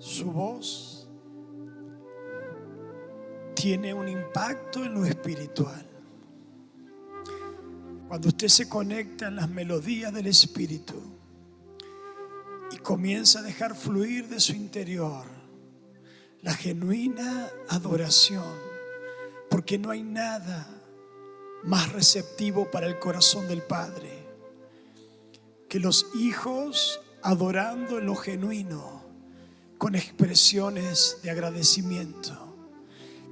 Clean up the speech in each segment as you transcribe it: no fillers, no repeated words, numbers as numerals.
Su voz tiene un impacto en lo espiritual. Cuando usted se conecta en las melodías del Espíritu y comienza a dejar fluir de su interior la genuina adoración, porque no hay nada más receptivo para el corazón del Padre que los hijos adorando en lo genuino, con expresiones de agradecimiento.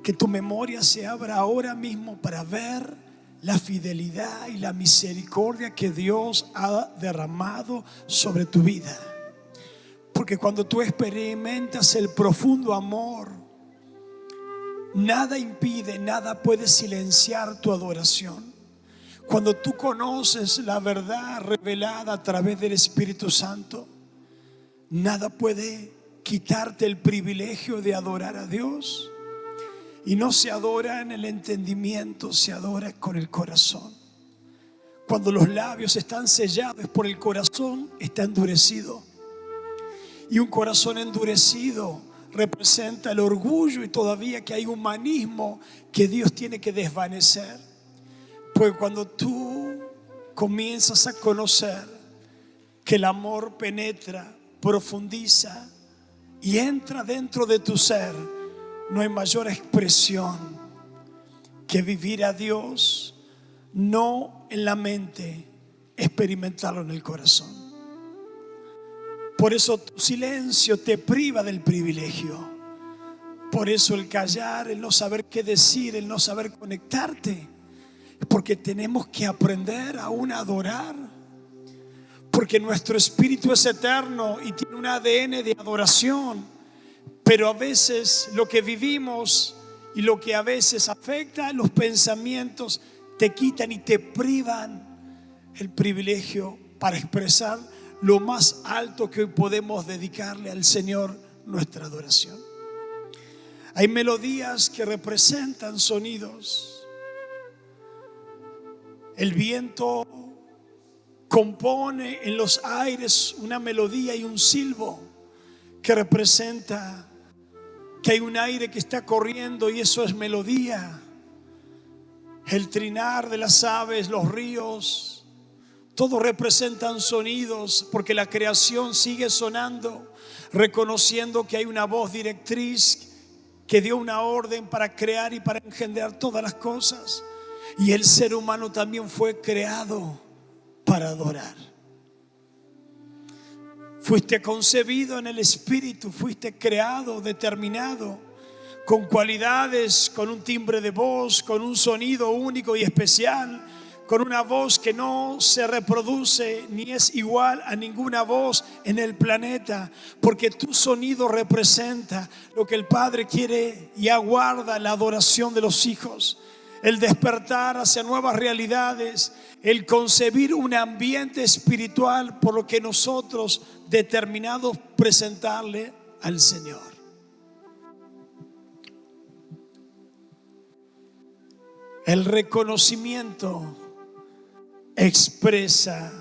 Que tu memoria se abra ahora mismo para ver la fidelidad y la misericordia que Dios ha derramado sobre tu vida. Porque cuando tú experimentas el profundo amor, nada impide, nada puede silenciar tu adoración. Cuando tú conoces la verdad revelada a través del Espíritu Santo, nada puede quitarte el privilegio de adorar a Dios. Y no se adora en el entendimiento, se adora con el corazón. Cuando los labios están sellados por el corazón, está endurecido. Y un corazón endurecido representa el orgullo y todavía que hay humanismo que Dios tiene que desvanecer. Pues cuando tú comienzas a conocer que el amor penetra, profundiza y entra dentro de tu ser, no hay mayor expresión que vivir a Dios no en la mente, experimentarlo en el corazón. Por eso tu silencio te priva del privilegio. Por eso el callar, el no saber qué decir, el no saber conectarte, porque tenemos que aprender aún a adorar. Porque nuestro espíritu es eterno y tiene un ADN de adoración. Pero a veces lo que vivimos y lo que a veces afecta los pensamientos te quitan y te privan el privilegio para expresar lo más alto que hoy podemos dedicarle al Señor, nuestra adoración. Hay melodías que representan sonidos. El viento compone en los aires una melodía y un silbo que representa que hay un aire que está corriendo y eso es melodía. El trinar de las aves, los ríos, todo representan sonidos porque la creación sigue sonando, reconociendo que hay una voz directriz que dio una orden para crear y para engendrar todas las cosas. Y el ser humano también fue creado para adorar. Fuiste concebido en el Espíritu, fuiste creado, determinado, con cualidades, con un timbre de voz, con un sonido único y especial, con una voz que no se reproduce ni es igual a ninguna voz en el planeta, porque tu sonido representa lo que el Padre quiere y aguarda: la adoración de los hijos, el despertar hacia nuevas realidades, el concebir un ambiente espiritual por lo que nosotros determinados presentarle al Señor. El reconocimiento expresa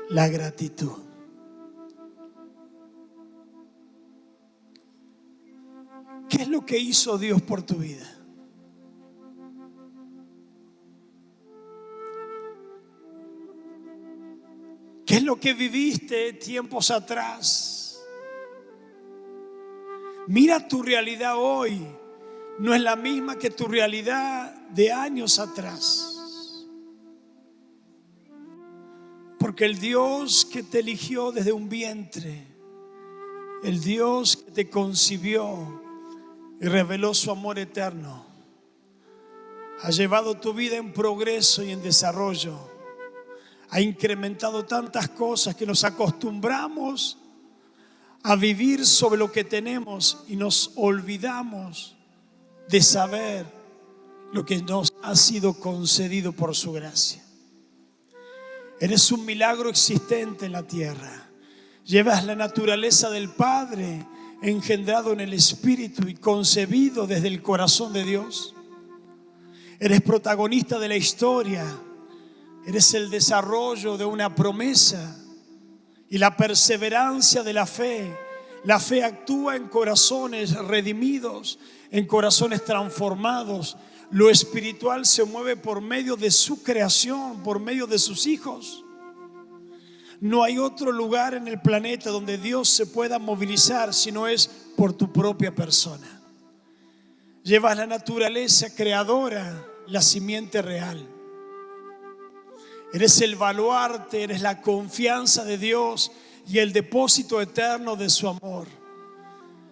la gratitud. ¿Qué es lo que hizo Dios por tu vida? ¿Qué es lo que viviste tiempos atrás? Mira tu realidad hoy. No es la misma que tu realidad de años atrás. Porque el Dios que te eligió desde un vientre, el Dios que te concibió y reveló su amor eterno, ha llevado tu vida en progreso y en desarrollo. Ha incrementado tantas cosas que nos acostumbramos a vivir sobre lo que tenemos y nos olvidamos de saber lo que nos ha sido concedido por su gracia. Eres un milagro existente en la tierra. Llevas la naturaleza del Padre, engendrado en el Espíritu y concebido desde el corazón de Dios. Eres protagonista de la historia. Eres el desarrollo de una promesa y la perseverancia de la fe La fe actúa en corazones redimidos, en corazones transformados. Lo espiritual se mueve por medio de su creación, por medio de sus hijos. No hay otro lugar en el planeta donde Dios se pueda movilizar si no es por tu propia persona. Llevas la naturaleza creadora, la simiente real. Eres el baluarte, eres la confianza de Dios y el depósito eterno de su amor.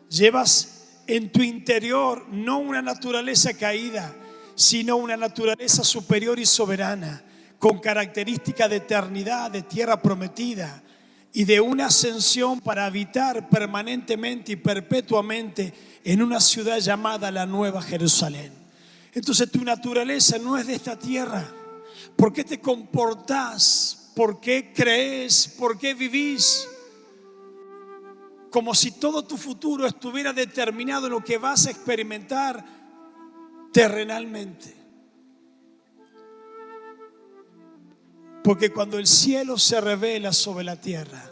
Llevas en tu interior no una naturaleza caída, sino una naturaleza superior y soberana, con características de eternidad, de tierra prometida y de una ascensión para habitar permanentemente y perpetuamente en una ciudad llamada la Nueva Jerusalén. Entonces tu naturaleza no es de esta tierra. ¿Por qué te comportás? ¿Por qué crees? ¿Por qué vivís? Como si todo tu futuro estuviera determinado en lo que vas a experimentar terrenalmente. Porque cuando el cielo se revela sobre la tierra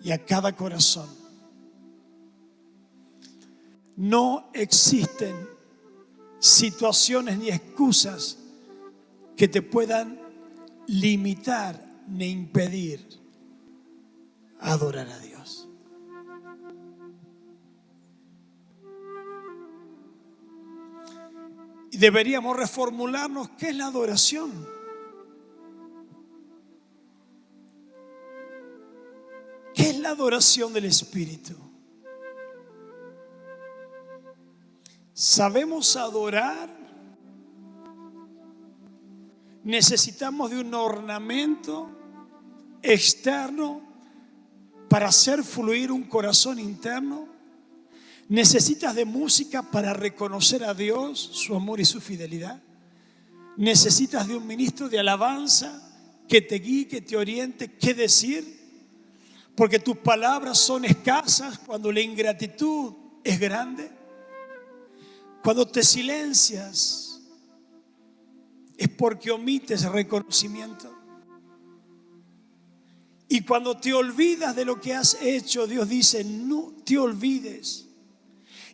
y a cada corazón, no existen situaciones ni excusas que te puedan limitar ni impedir adorar a Dios. Y deberíamos reformularnos qué es la adoración. ¿Qué es la adoración del Espíritu? ¿Sabemos adorar? Necesitamos de un ornamento externo para hacer fluir un corazón interno. Necesitas de música para reconocer a Dios, su amor y su fidelidad. Necesitas de un ministro de alabanza que te guíe, que te oriente qué decir. Porque tus palabras son escasas cuando la ingratitud es grande. Cuando te silencias es porque omites reconocimiento. Y cuando te olvidas de lo que has hecho, Dios dice, no te olvides.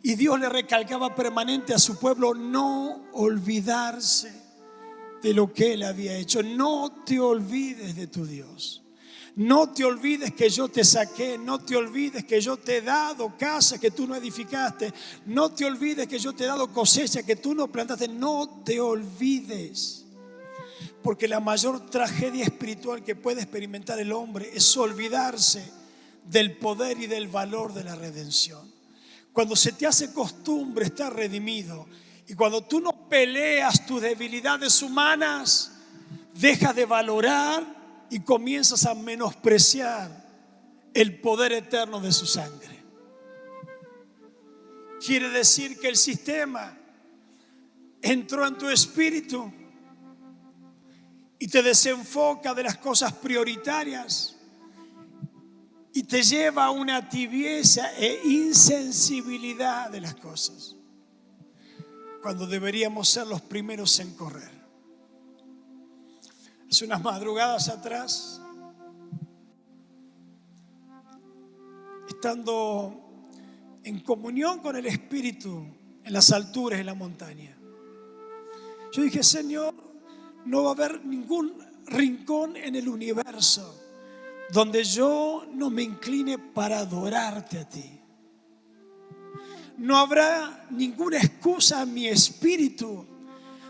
Y Dios le recalcaba permanente a su pueblo no olvidarse de lo que Él había hecho. No te olvides de tu Dios. No te olvides que yo te saqué. No te olvides que yo te he dado casa que tú no edificaste. No te olvides que yo te he dado cosecha que tú no plantaste. No te olvides. Porque la mayor tragedia espiritual que puede experimentar el hombre es olvidarse del poder y del valor de la redención. Cuando se te hace costumbre estar redimido y cuando tú no peleas tus debilidades humanas, dejas de valorar y comienzas a menospreciar el poder eterno de su sangre. Quiere decir que el sistema entró en tu espíritu y te desenfoca de las cosas prioritarias y te lleva a una tibieza e insensibilidad de las cosas, cuando deberíamos ser los primeros en correr. Hace unas madrugadas atrás, estando en comunión con el Espíritu en las alturas de la montaña, yo dije, Señor, no va a haber ningún rincón en el universo donde yo no me incline para adorarte a ti. No habrá ninguna excusa en mi espíritu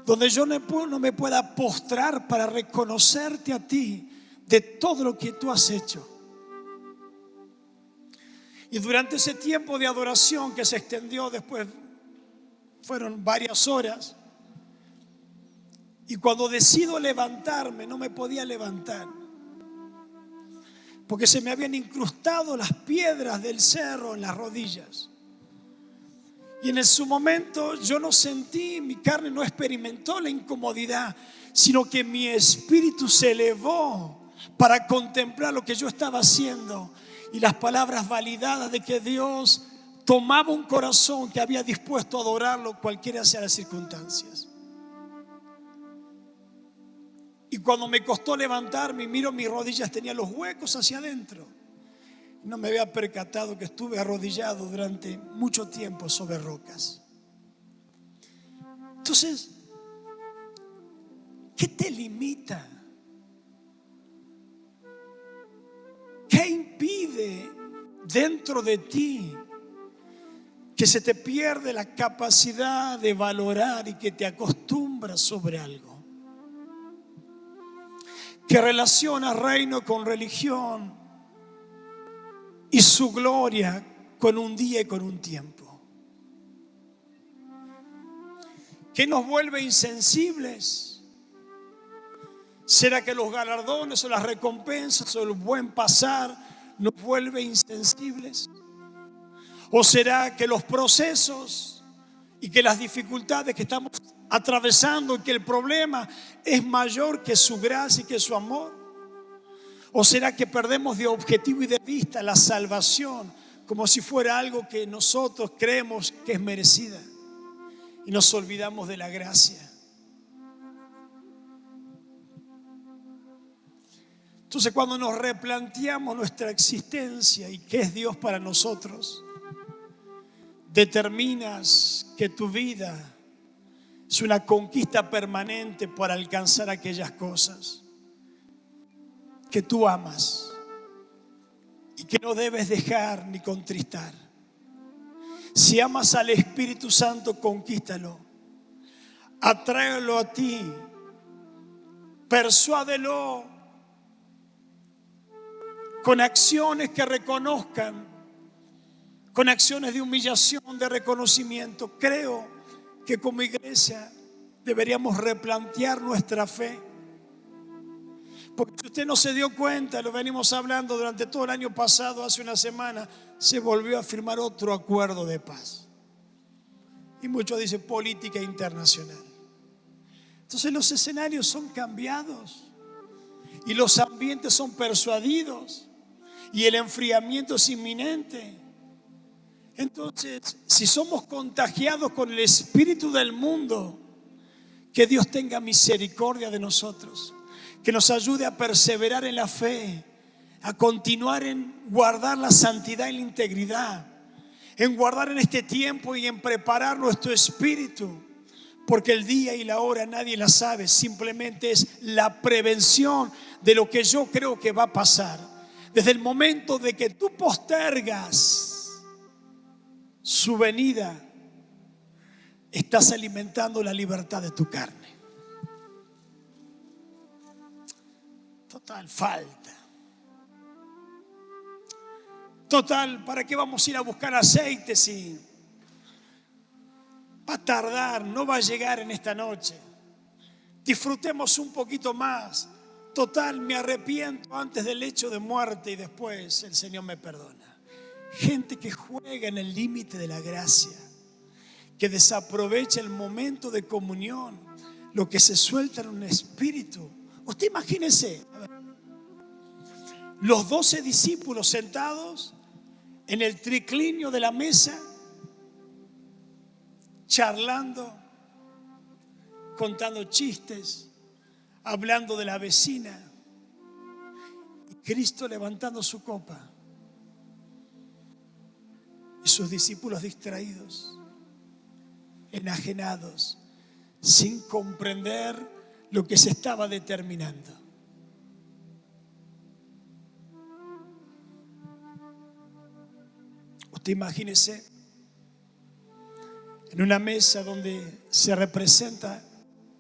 donde yo no me pueda postrar para reconocerte a ti de todo lo que tú has hecho. Y durante ese tiempo de adoración que se extendió después, fueron varias horas, y cuando decido levantarme, no me podía levantar, porque se me habían incrustado las piedras del cerro en las rodillas. Y en su momento yo no sentí, mi carne no experimentó la incomodidad, sino que mi espíritu se elevó para contemplar lo que yo estaba haciendo y las palabras validadas de que Dios tomaba un corazón que había dispuesto a adorarlo cualquiera sean las circunstancias. Y cuando me costó levantarme y miro mis rodillas, tenía los huecos hacia adentro. no me había percatado que estuve arrodillado durante mucho tiempo sobre rocas. Entonces, ¿qué te limita? ¿Qué impide dentro de ti que se te pierde la capacidad de valorar y que te acostumbras sobre algo? Que relaciona reino con religión y su gloria con un día y con un tiempo. ¿Qué nos vuelve insensibles? ¿Será que los galardones o las recompensas o el buen pasar nos vuelve insensibles? ¿O será que los procesos y que las dificultades que estamos atravesando y que el problema es mayor que su gracia y que su amor? ¿O será que perdemos de objetivo y de vista la salvación como si fuera algo que nosotros creemos que es merecida y nos olvidamos de la gracia? Entonces, cuando nos replanteamos nuestra existencia y qué es Dios para nosotros, determinas que tu vida es una conquista permanente para alcanzar aquellas cosas que tú amas y que no debes dejar ni contristar. Si amas al Espíritu Santo, conquístalo, atráelo a ti, persuádelo con acciones que reconozcan, con acciones de humillación, de reconocimiento. Creo que como iglesia deberíamos replantear nuestra fe. Porque si usted no se dio cuenta, lo venimos hablando durante todo el año pasado, hace una semana, se volvió a firmar otro acuerdo de paz. Y muchos dicen política internacional. Entonces los escenarios son cambiados y los ambientes son persuadidos y el enfriamiento es inminente. Entonces, si somos contagiados con el espíritu del mundo, que Dios tenga misericordia de nosotros, que nos ayude a perseverar en la fe, a continuar en guardar la santidad y la integridad, en guardar en este tiempo y en preparar nuestro espíritu, porque el día y la hora nadie la sabe, simplemente es la prevención de lo que yo creo que va a pasar. Desde el momento de que tú postergas su venida, estás alimentando la libertad de tu carne. Total, falta. Total, ¿para qué vamos a ir a buscar aceite si va a tardar, no va a llegar en esta noche? Disfrutemos un poquito más. Total, me arrepiento antes del hecho de muerte y después el Señor me perdona. Gente que juega en el límite de la gracia, que desaprovecha el momento de comunión, lo que se suelta en un espíritu. Usted imagínese, los 12 discípulos sentados en el triclinio de la mesa, charlando, contando chistes, hablando de la vecina, y Cristo levantando su copa y sus discípulos distraídos, enajenados, sin comprender lo que se estaba determinando. Usted imagínese en una mesa donde se representa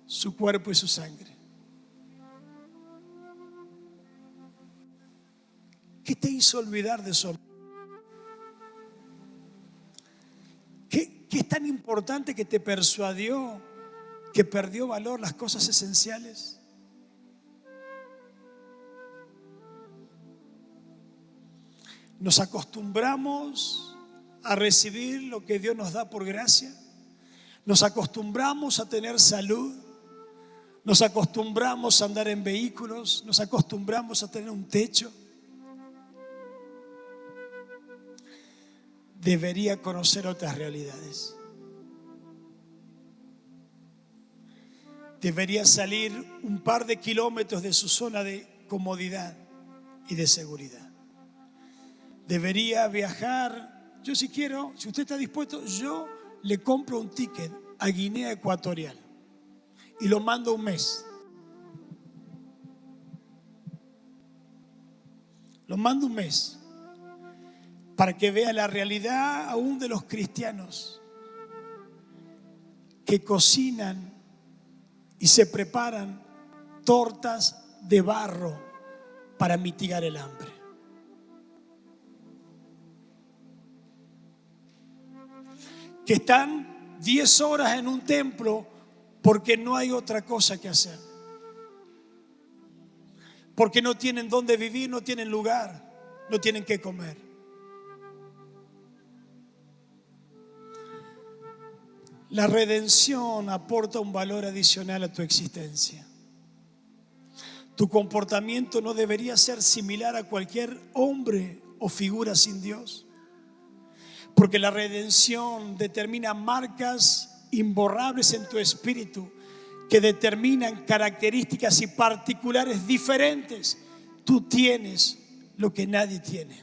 su cuerpo y su sangre. ¿Qué te hizo olvidar de eso? ¿Qué es tan importante que te persuadió que perdió valor las cosas esenciales? Nos acostumbramos a recibir lo que Dios nos da por gracia. Nos acostumbramos a tener salud. Nos acostumbramos a andar en vehículos. Nos acostumbramos a tener un techo. Debería conocer otras realidades. Debería salir un par de kilómetros de su zona de comodidad y de seguridad. debería viajar. Yo si quiero, si usted está dispuesto, yo le compro un ticket a Guinea Ecuatorial y lo mando un mes. Lo mando un mes para que vea la realidad aún de los cristianos que cocinan y se preparan tortas de barro para mitigar el hambre. Que están 10 horas en un templo porque no hay otra cosa que hacer. Porque no tienen dónde vivir, no tienen lugar, no tienen qué comer. La redención aporta un valor adicional a tu existencia. Tu comportamiento no debería ser similar a cualquier hombre o figura sin Dios. Porque la redención determina marcas imborrables en tu espíritu que determinan características y particulares diferentes. Tú tienes lo que nadie tiene.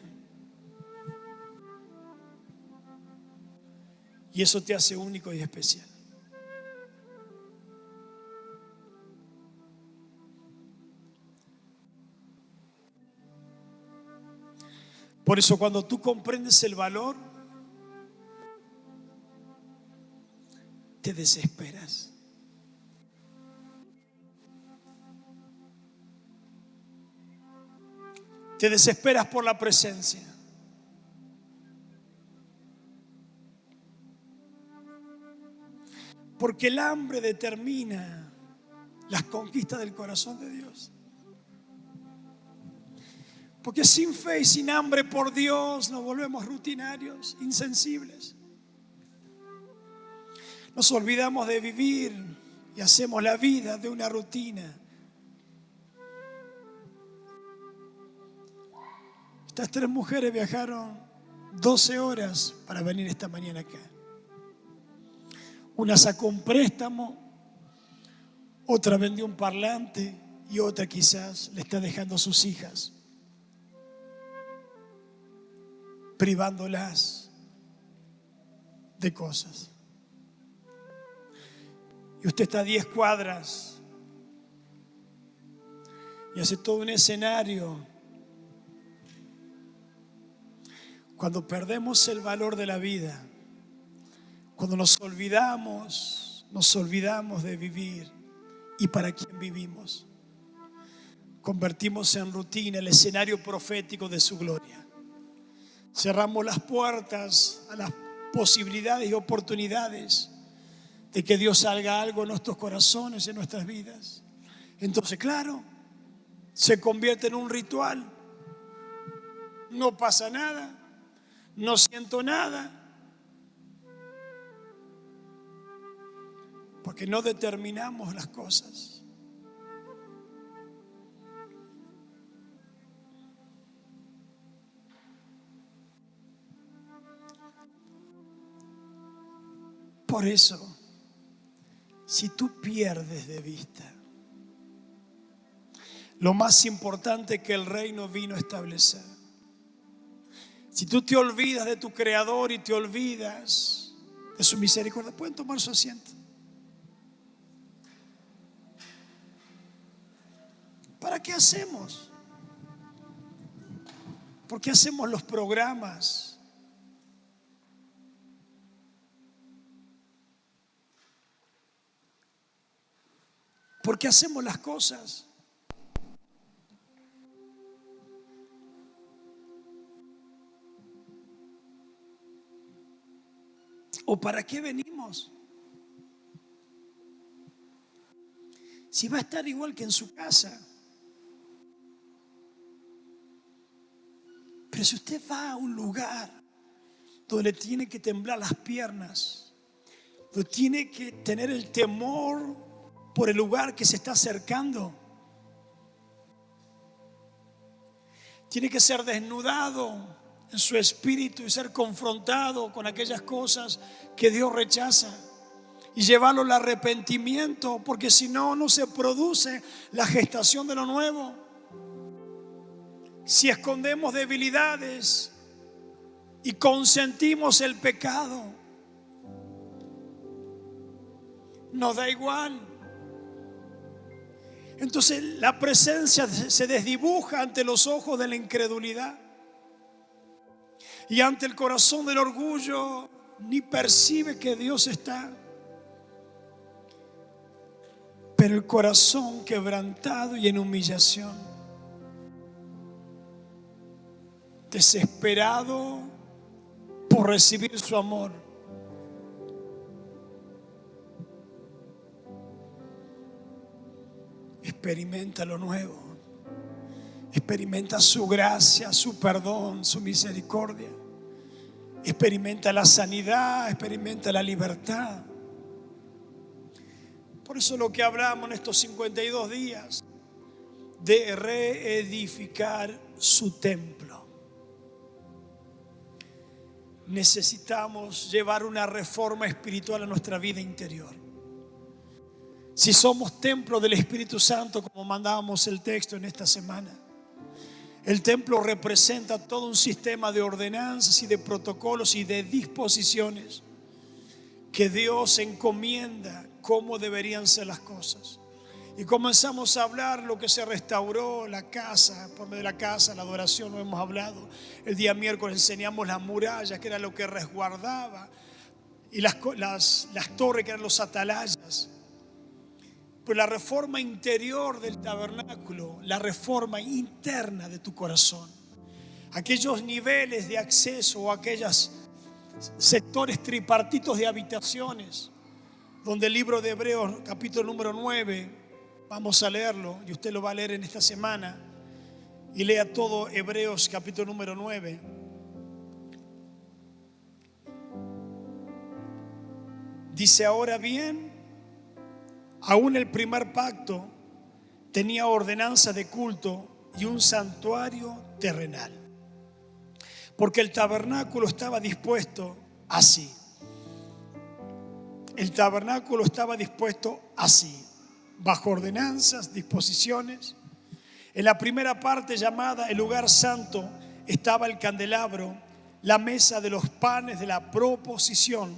Y eso te hace único y especial. Por eso cuando tú comprendes el valor, te desesperas. Te desesperas por la presencia. Porque el hambre determina las conquistas del corazón de Dios. Porque sin fe y sin hambre por Dios nos volvemos rutinarios, insensibles. Nos olvidamos de vivir y hacemos la vida de una rutina. Estas 3 mujeres viajaron 12 horas para venir esta mañana acá. Una sacó un préstamo, otra vendió un parlante y otra quizás le está dejando a sus hijas, privándolas de cosas. Y usted está a 10 cuadras y hace todo un escenario. Cuando perdemos el valor de la vida, cuando nos olvidamos de vivir y para quién vivimos, convertimos en rutina el escenario profético de su gloria. Cerramos las puertas a las posibilidades y oportunidades de que Dios haga algo en nuestros corazones, en nuestras vidas. Entonces, claro, se convierte en un ritual. No pasa nada, no siento nada, porque no determinamos las cosas. Por eso, si tú pierdes de vista lo más importante que el reino vino a establecer, si tú te olvidas de tu Creador y te olvidas de su misericordia, pueden tomar su asiento. ¿Para qué hacemos? ¿Por qué hacemos los programas? ¿Por qué hacemos las cosas? ¿O para qué venimos? Si va a estar igual que en su casa. Pero si usted va a un lugar donde tiene que temblar las piernas, donde tiene que tener el temor por el lugar que se está acercando, tiene que ser desnudado en su espíritu y ser confrontado con aquellas cosas que Dios rechaza y llevarlo al arrepentimiento, porque si no, no se produce la gestación de lo nuevo. Si escondemos debilidades, y consentimos el pecado, nos da igual. Entonces la presencia se desdibuja ante los ojos de la incredulidad, y ante el corazón del orgullo ni percibe que Dios está. Pero el corazón quebrantado y en humillación, desesperado por recibir su amor, experimenta lo nuevo, experimenta su gracia, su perdón, su misericordia, experimenta la sanidad, experimenta la libertad. Por eso lo que hablamos en estos 52 días de reedificar su templo. Necesitamos llevar una reforma espiritual a nuestra vida interior. Si somos templo del Espíritu Santo, como mandábamos el texto en esta semana, el templo representa todo un sistema de ordenanzas y de protocolos y de disposiciones que Dios encomienda cómo deberían ser las cosas. Y comenzamos a hablar lo que se restauró, la casa, por medio de la casa, la adoración, lo hemos hablado. El día miércoles enseñamos las murallas, que era lo que resguardaba, y las torres, que eran los atalayas. Pero la reforma interior del tabernáculo, la reforma interna de tu corazón, aquellos niveles de acceso o aquellos sectores tripartitos de habitaciones, donde el libro de Hebreos, capítulo número 9, vamos a leerlo y usted lo va a leer en esta semana, y lea todo Hebreos capítulo número 9. Dice: ahora bien, aún el primer pacto tenía ordenanza de culto y un santuario terrenal, porque el tabernáculo estaba dispuesto así. El tabernáculo estaba dispuesto así, bajo ordenanzas, disposiciones. En la primera parte, llamada el lugar santo, estaba el candelabro, la mesa de los panes de la proposición.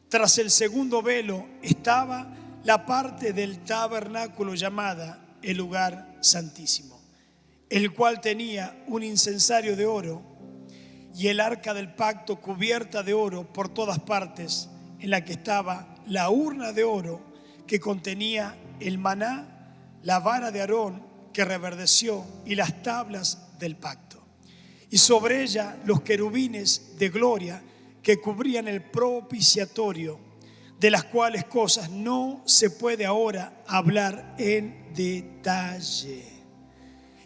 Tras el segundo velo estaba la parte del tabernáculo llamada el lugar santísimo, el cual tenía un incensario de oro y el arca del pacto cubierta de oro por todas partes, en la que estaba la urna de oro que contenía el maná, la vara de Aarón que reverdeció y las tablas del pacto. Y sobre ella los querubines de gloria que cubrían el propiciatorio, de las cuales cosas no se puede ahora hablar en detalle.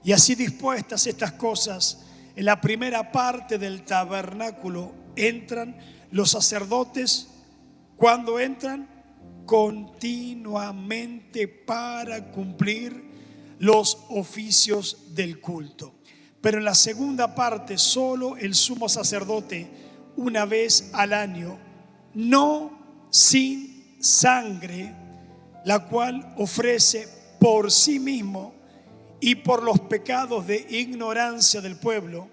Y así dispuestas estas cosas, en la primera parte del tabernáculo entran los sacerdotes. Cuando entran, continuamente para cumplir los oficios del culto. Pero en la segunda parte, solo el sumo sacerdote, una vez al año, no sin sangre, la cual ofrece por sí mismo y por los pecados de ignorancia del pueblo,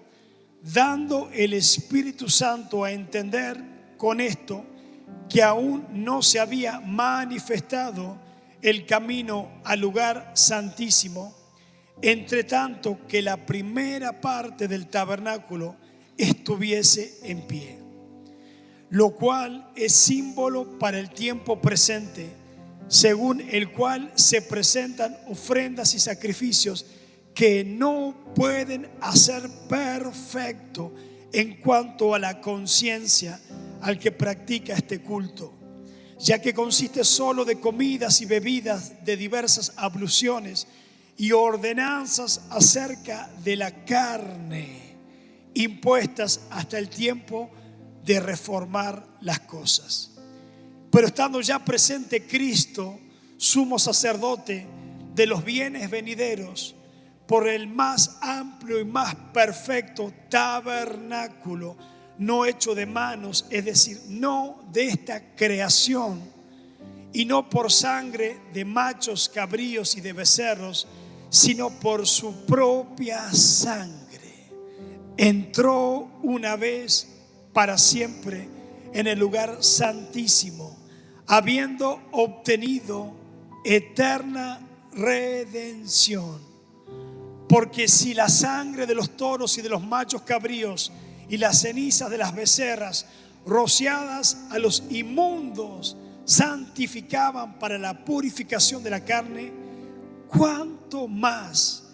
dando el Espíritu Santo a entender con esto que aún no se había manifestado el camino al lugar santísimo, entre tanto que la primera parte del tabernáculo estuviese en pie, lo cual es símbolo para el tiempo presente, según el cual se presentan ofrendas y sacrificios que no pueden hacer perfecto en cuanto a la conciencia al que practica este culto, ya que consiste solo de comidas y bebidas de diversas abluciones y ordenanzas acerca de la carne, impuestas hasta el tiempo de reformar las cosas. Pero estando ya presente Cristo, sumo sacerdote de los bienes venideros, por el más amplio y más perfecto tabernáculo, no hecho de manos, es decir, no de esta creación, y no por sangre de machos, cabríos y de becerros, sino por su propia sangre, entró una vez para siempre en el lugar santísimo, habiendo obtenido eterna redención. Porque si la sangre de los toros y de los machos cabríos y las cenizas de las becerras rociadas a los inmundos santificaban para la purificación de la carne, cuánto más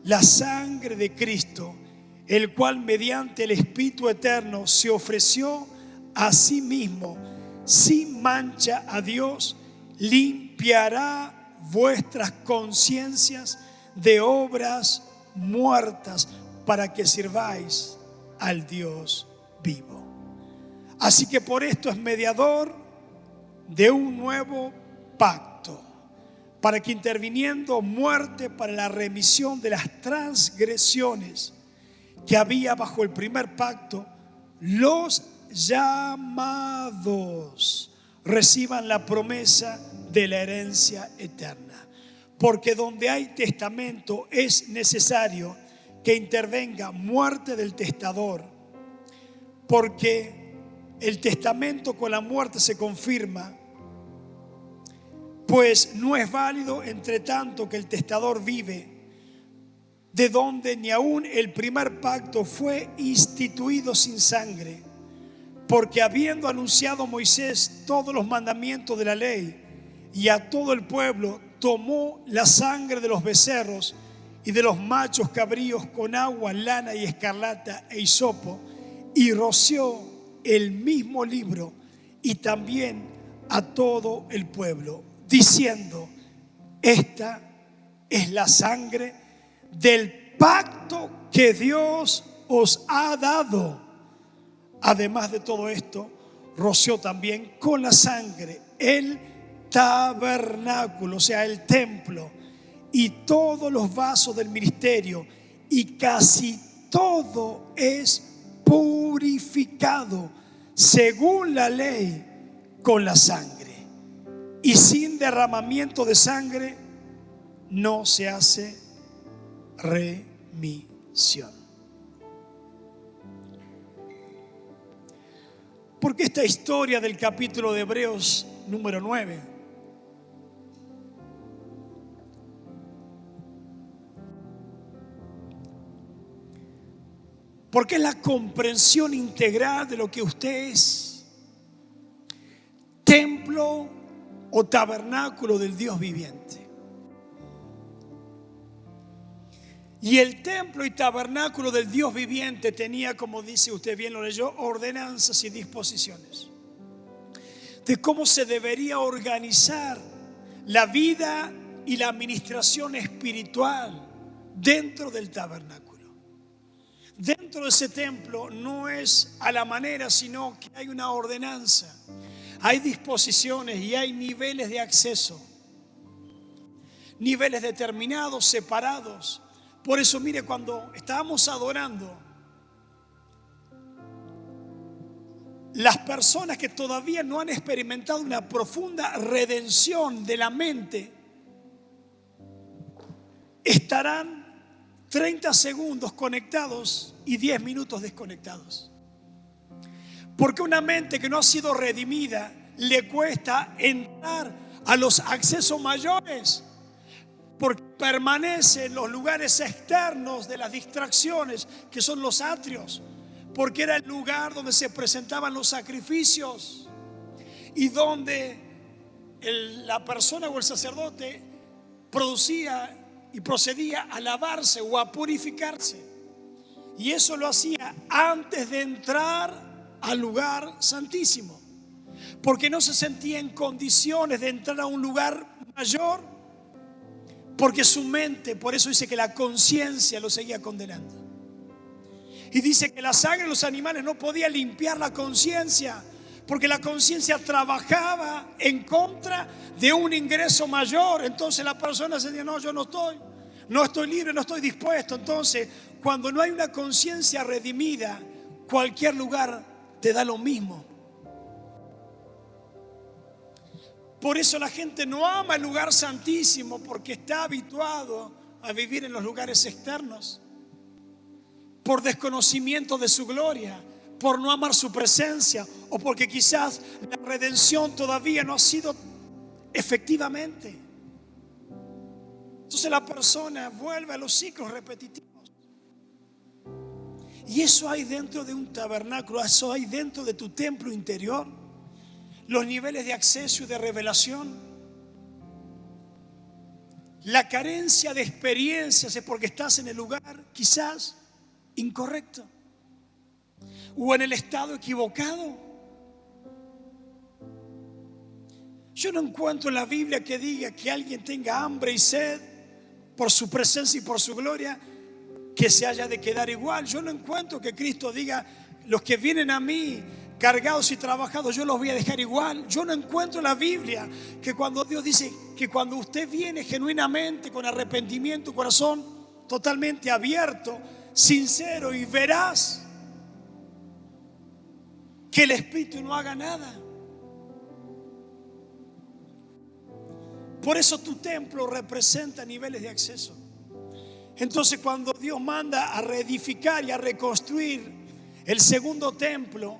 la sangre de Cristo, el cual mediante el Espíritu Eterno se ofreció a sí mismo sin mancha a Dios, limpiará vuestras conciencias de obras muertas para que sirváis al Dios vivo. Así que por esto es mediador de un nuevo pacto, para que interviniendo muerte para la remisión de las transgresiones que había bajo el primer pacto, los llamados reciban la promesa de la herencia eterna. Porque donde hay testamento es necesario que intervenga muerte del testador, porque el testamento con la muerte se confirma, pues no es válido entre tanto que el testador vive, de donde ni aún el primer pacto fue instituido sin sangre, porque habiendo anunciado Moisés todos los mandamientos de la ley y a todo el pueblo, tomó la sangre de los becerros y de los machos cabríos con agua, lana y escarlata e hisopo, y roció el mismo libro y también a todo el pueblo, diciendo: esta es la sangre del pacto que Dios os ha dado. Además de todo esto, roció también con la sangre el tabernáculo, o sea, el templo, y todos los vasos del ministerio, y casi todo es purificado según la ley con la sangre, y sin derramamiento de sangre no se hace remisión. Porque esta historia del capítulo de Hebreos número 9 porque es la comprensión integral de lo que usted es, templo o tabernáculo del Dios viviente. Y el templo y tabernáculo del Dios viviente tenía, como dice usted bien lo leyó, ordenanzas y disposiciones de cómo se debería organizar la vida y la administración espiritual dentro del tabernáculo. Dentro de ese templo no es a la manera, sino que hay una ordenanza, hay disposiciones y hay niveles de acceso, niveles determinados, separados. Por eso, mire, cuando estábamos adorando, las personas que todavía no han experimentado una profunda redención de la mente estarán 30 segundos conectados y 10 minutos desconectados. Porque una mente que no ha sido redimida le cuesta entrar a los accesos mayores, porque permanece en los lugares externos de las distracciones, que son los atrios, porque era el lugar donde se presentaban los sacrificios y donde la persona o el sacerdote producía y procedía a lavarse o a purificarse. Y eso lo hacía antes de entrar al lugar santísimo, porque no se sentía en condiciones de entrar a un lugar mayor, porque su mente, por eso dice que la conciencia lo seguía condenando. Y dice que la sangre de los animales no podía limpiar la conciencia, porque la conciencia trabajaba en contra de un ingreso mayor. Entonces la persona se dice: no, yo no estoy libre, no estoy dispuesto. Entonces, cuando no hay una conciencia redimida, cualquier lugar te da lo mismo. Por eso la gente no ama el lugar santísimo, porque está habituado a vivir en los lugares externos, por desconocimiento de su gloria, por no amar su presencia o porque quizás la redención todavía no ha sido efectivamente. Entonces la persona vuelve a los ciclos repetitivos. Y eso hay dentro de un tabernáculo, eso hay dentro de tu templo interior. Los niveles de acceso y de revelación. La carencia de experiencias es porque estás en el lugar quizás incorrecto o en el estado equivocado. Yo no encuentro en la Biblia que diga que alguien tenga hambre y sed por su presencia y por su gloria, que se haya de quedar igual. Yo no encuentro que Cristo diga: los que vienen a mí cargados y trabajados, yo los voy a dejar igual. Yo no encuentro en la Biblia que cuando Dios dice que cuando usted viene genuinamente, con arrepentimiento, corazón totalmente abierto, sincero y veraz, que el Espíritu no haga nada. Por eso tu templo representa niveles de acceso. Entonces, cuando Dios manda a reedificar y a reconstruir el segundo templo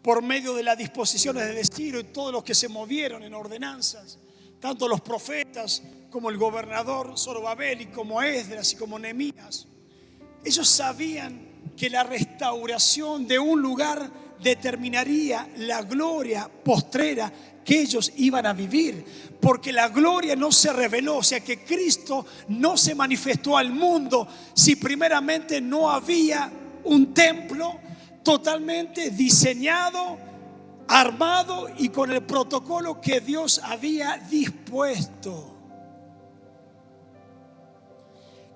por medio de las disposiciones de Ciro y todos los que se movieron en ordenanzas, tanto los profetas como el gobernador Zorobabel y como Esdras y como Nehemías, ellos sabían que la restauración de un lugar determinaría la gloria postrera que ellos iban a vivir, porque la gloria no se reveló, o sea que Cristo no se manifestó al mundo si primeramente no había un templo totalmente diseñado, armado y con el protocolo que Dios había dispuesto.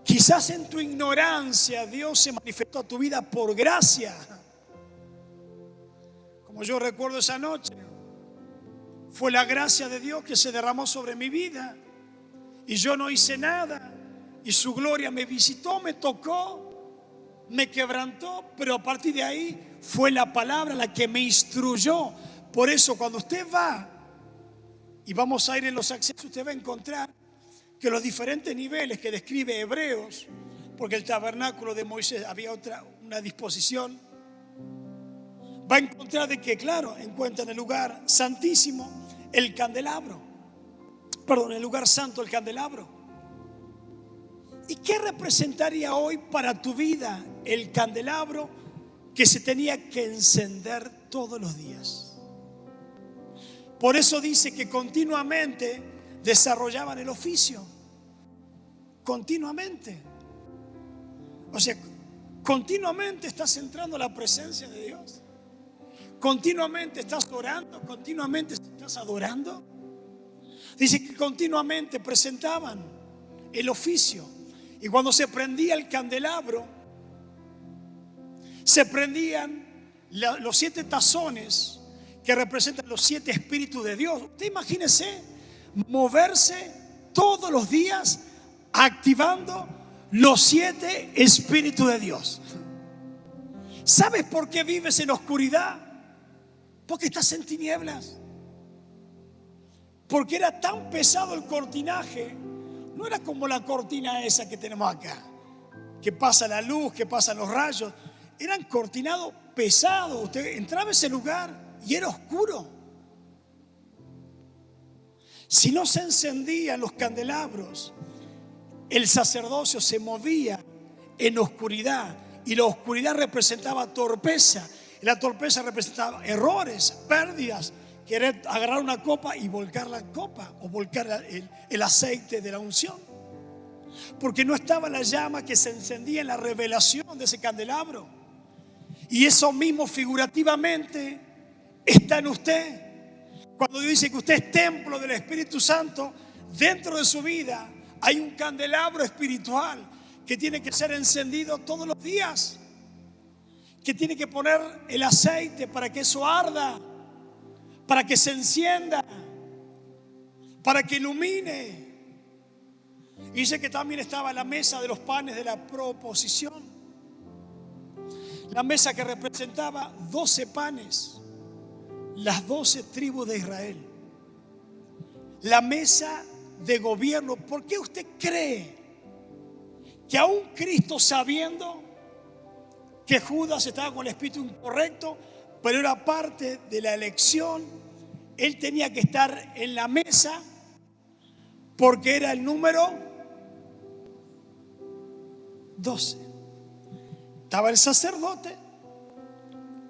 Quizás en tu ignorancia Dios se manifestó a tu vida por gracia. Como yo recuerdo esa noche, fue la gracia de Dios que se derramó sobre mi vida y yo no hice nada y su gloria me visitó, me tocó, me quebrantó, pero a partir de ahí fue la palabra la que me instruyó. Por eso cuando usted va y vamos a ir en los accesos, usted va a encontrar que los diferentes niveles que describe Hebreos, porque el tabernáculo de Moisés había una disposición, va a encontrar de que, claro, encuentra en el lugar santísimo el candelabro, perdón, en el lugar santo el candelabro. ¿Y qué representaría hoy para tu vida el candelabro que se tenía que encender todos los días? Por eso dice que continuamente desarrollaban el oficio, continuamente. O sea, continuamente estás entrando a la presencia de Dios. Continuamente estás orando, continuamente estás adorando. Dice que continuamente presentaban el oficio. Y cuando se prendía el candelabro, se prendían los 7 tazones que representan los 7 espíritus de Dios. Usted imagínese moverse todos los días activando los 7 espíritus de Dios. ¿Sabes por qué vives en oscuridad? Porque estás en tinieblas. Porque era tan pesado el cortinaje. No era como la cortina esa que tenemos acá, que pasa la luz, que pasan los rayos. Eran cortinados pesados. Usted entraba a ese lugar y era oscuro. Si no se encendían los candelabros, el sacerdocio se movía en oscuridad. Y la oscuridad representaba torpeza. Y la torpeza representaba errores, pérdidas. Querer agarrar una copa y volcar la copa o volcar el aceite de la unción, porque no estaba la llama que se encendía en la revelación de ese candelabro. Y eso mismo figurativamente está en usted. Cuando Dios dice que usted es templo del Espíritu Santo, dentro de su vida hay un candelabro espiritual que tiene que ser encendido todos los días, que tiene que poner el aceite para que eso arda, para que se encienda, para que ilumine. Y dice que también estaba la mesa de los panes de la proposición, la mesa que representaba 12 panes, las 12 tribus de Israel, la mesa de gobierno. ¿Por qué usted cree que aún Cristo, sabiendo que Judas estaba con el espíritu incorrecto, pero era parte de la elección. Él tenía que estar en la mesa porque era el número 12. Estaba el sacerdote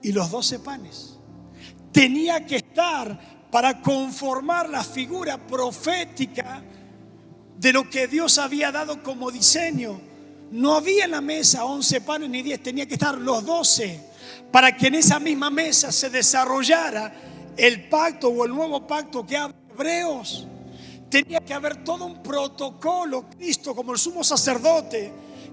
y los 12 panes. Tenía que estar para conformar la figura profética de lo que Dios había dado como diseño. No había en la mesa 11 panes ni 10, tenía que estar los 12 para que en esa misma mesa se desarrollara el pacto o el nuevo pacto que habla Hebreos. Tenía que haber todo un protocolo. Cristo, como el sumo sacerdote,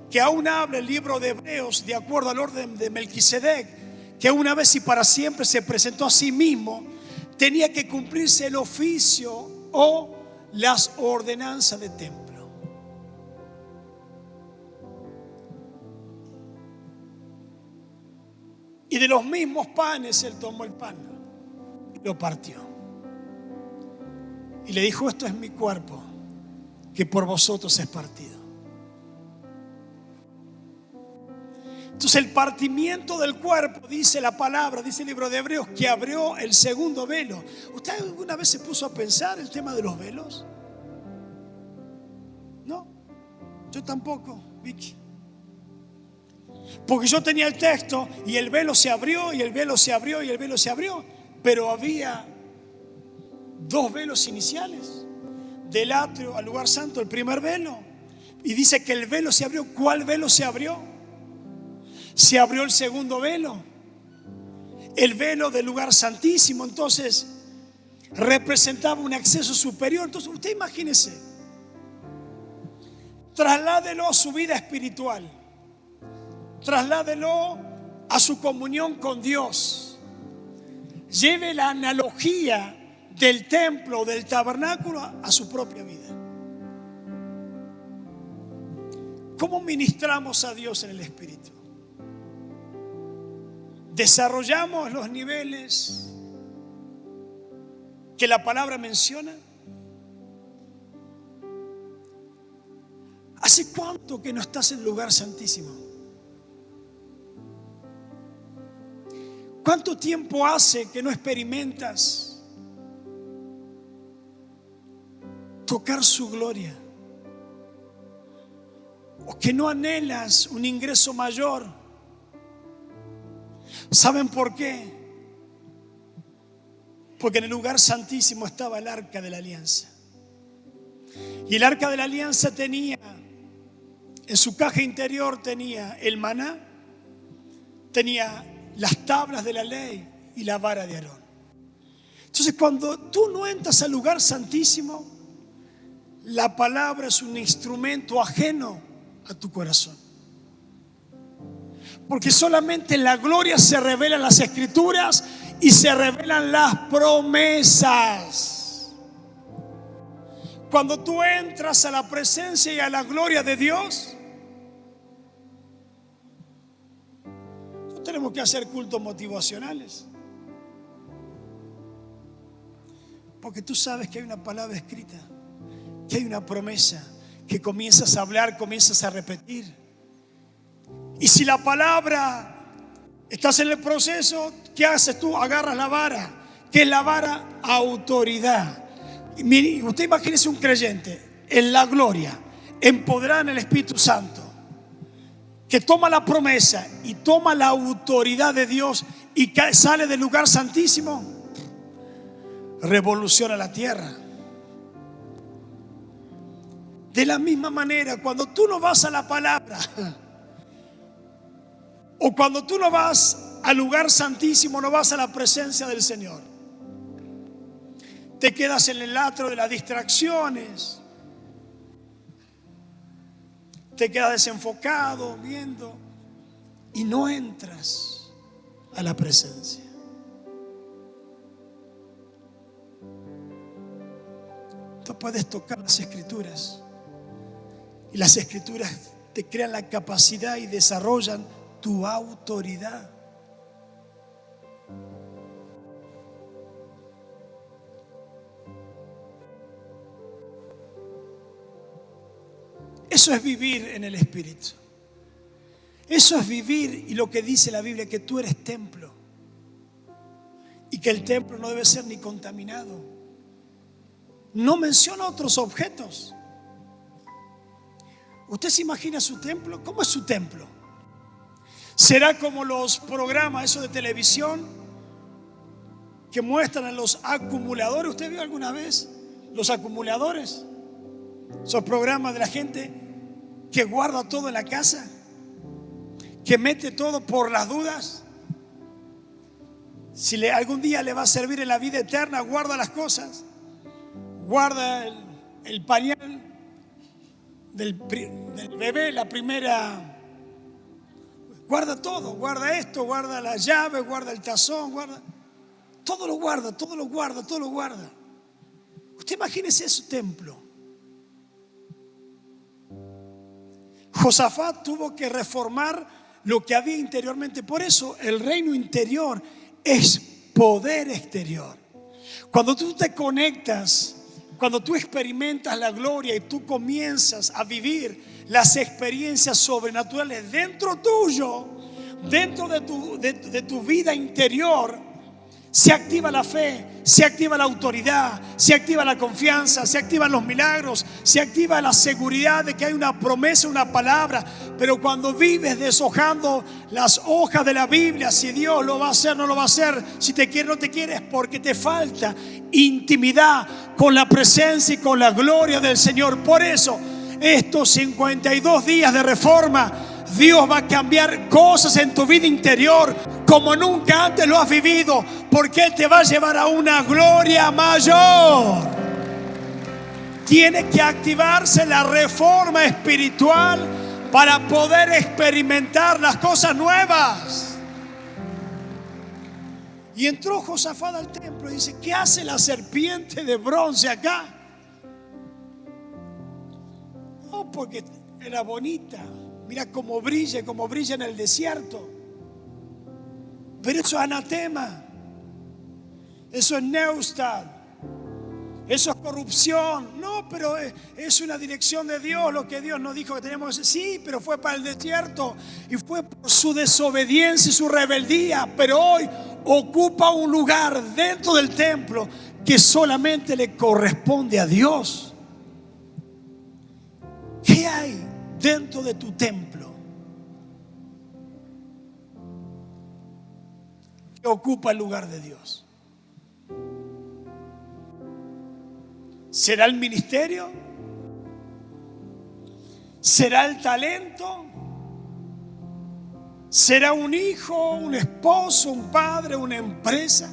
que aún habla el libro de Hebreos de acuerdo al orden de Melquisedec, que una vez y para siempre se presentó a sí mismo, tenía que cumplirse el oficio o las ordenanzas de templo. Y de los mismos panes él tomó el pan y lo partió. Y le dijo: esto es mi cuerpo, que por vosotros es partido. Entonces el partimiento del cuerpo, dice la palabra, dice el libro de Hebreos, que abrió el segundo velo. ¿Usted alguna vez se puso a pensar el tema de los velos? No, yo tampoco, Vicky. Porque yo tenía el texto y el velo se abrió y el velo se abrió y el velo se abrió. Pero había dos velos iniciales. Del atrio al lugar santo, el primer velo. Y dice que el velo se abrió. ¿Cuál velo se abrió? Se abrió el segundo velo. El velo del lugar santísimo. Entonces representaba un acceso superior. Entonces usted imagínese, trasládelo a su vida espiritual. Trasládelo a su comunión con Dios. Lleve la analogía del templo, del tabernáculo a su propia vida. ¿Cómo ministramos a Dios en el Espíritu? ¿Desarrollamos los niveles que la palabra menciona? ¿Hace cuánto que no estás en el lugar santísimo? ¿Cuánto tiempo hace que no experimentas tocar su gloria? ¿O que no anhelas un ingreso mayor? ¿Saben por qué? Porque en el lugar santísimo estaba el arca de la alianza. Y el arca de la alianza tenía, en su caja interior tenía el maná, tenía las tablas de la ley y la vara de Aarón. Entonces, cuando tú no entras al lugar santísimo, la palabra es un instrumento ajeno a tu corazón. Porque solamente en la gloria se revelan las escrituras y se revelan las promesas. Cuando tú entras a la presencia y a la gloria de Dios, no tenemos que hacer cultos motivacionales. Porque tú sabes que hay una palabra escrita, que hay una promesa, que comienzas a hablar, comienzas a repetir. Y si la palabra, estás en el proceso, ¿qué haces tú? Agarras la vara. ¿Qué es la vara? Autoridad. Y mire, usted imagínese un creyente en la gloria, empoderado en el Espíritu Santo, que toma la promesa y toma la autoridad de Dios y sale del lugar santísimo, revoluciona la tierra. De la misma manera, cuando tú no vas a la palabra, o cuando tú no vas al lugar santísimo, no vas a la presencia del Señor, te quedas en el atrio de las distracciones, te quedas desenfocado viendo y no entras a la presencia. Tú puedes tocar las escrituras y las escrituras te crean la capacidad y desarrollan tu autoridad. Eso es vivir en el Espíritu. Eso es vivir, y lo que dice la Biblia, que tú eres templo y que el templo no debe ser ni contaminado. No menciona otros objetos. ¿Usted se imagina su templo? ¿Cómo es su templo? ¿Será como los programas esos de televisión que muestran a los acumuladores? ¿Usted vio alguna vez los acumuladores? Esos programas de la gente que guarda todo en la casa, que mete todo por las dudas. Si algún día le va a servir en la vida eterna, guarda las cosas. Guarda el pañal del bebé, la primera. Guarda todo, guarda esto, guarda la llave, guarda el tazón, guarda. Todo lo guarda, todo lo guarda, todo lo guarda. Usted imagínese su templo. Josafat tuvo que reformar lo que había interiormente. Por eso el reino interior es poder exterior. Cuando tú te conectas, cuando tú experimentas la gloria y tú comienzas a vivir las experiencias sobrenaturales dentro tuyo, dentro de tu vida interior, se activa la fe, se activa la autoridad, se activa la confianza, se activan los milagros, se activa la seguridad de que hay una promesa, una palabra. Pero cuando vives deshojando las hojas de la Biblia, si Dios lo va a hacer, no lo va a hacer, si te quiere, no te quiere, es porque te falta intimidad con la presencia y con la gloria del Señor. Por eso, estos 52 días de reforma, Dios va a cambiar cosas en tu vida interior como nunca antes lo has vivido, porque Él te va a llevar a una gloria mayor. Tiene que activarse la reforma espiritual para poder experimentar las cosas nuevas. Y entró Josafat al templo y dice: ¿qué hace la serpiente de bronce acá? No, porque era bonita. Mira cómo brilla en el desierto. Pero eso es anatema. Eso es Neustad. Eso es corrupción. No, pero es una dirección de Dios. Lo que Dios nos dijo que teníamos que hacer. Sí, pero fue para el desierto. Y fue por su desobediencia y su rebeldía. Pero hoy ocupa un lugar dentro del templo que solamente le corresponde a Dios. ¿Qué hay dentro de tu templo que ocupa el lugar de Dios? ¿Será el ministerio? ¿Será el talento? ¿Será un hijo, un esposo, un padre, una empresa?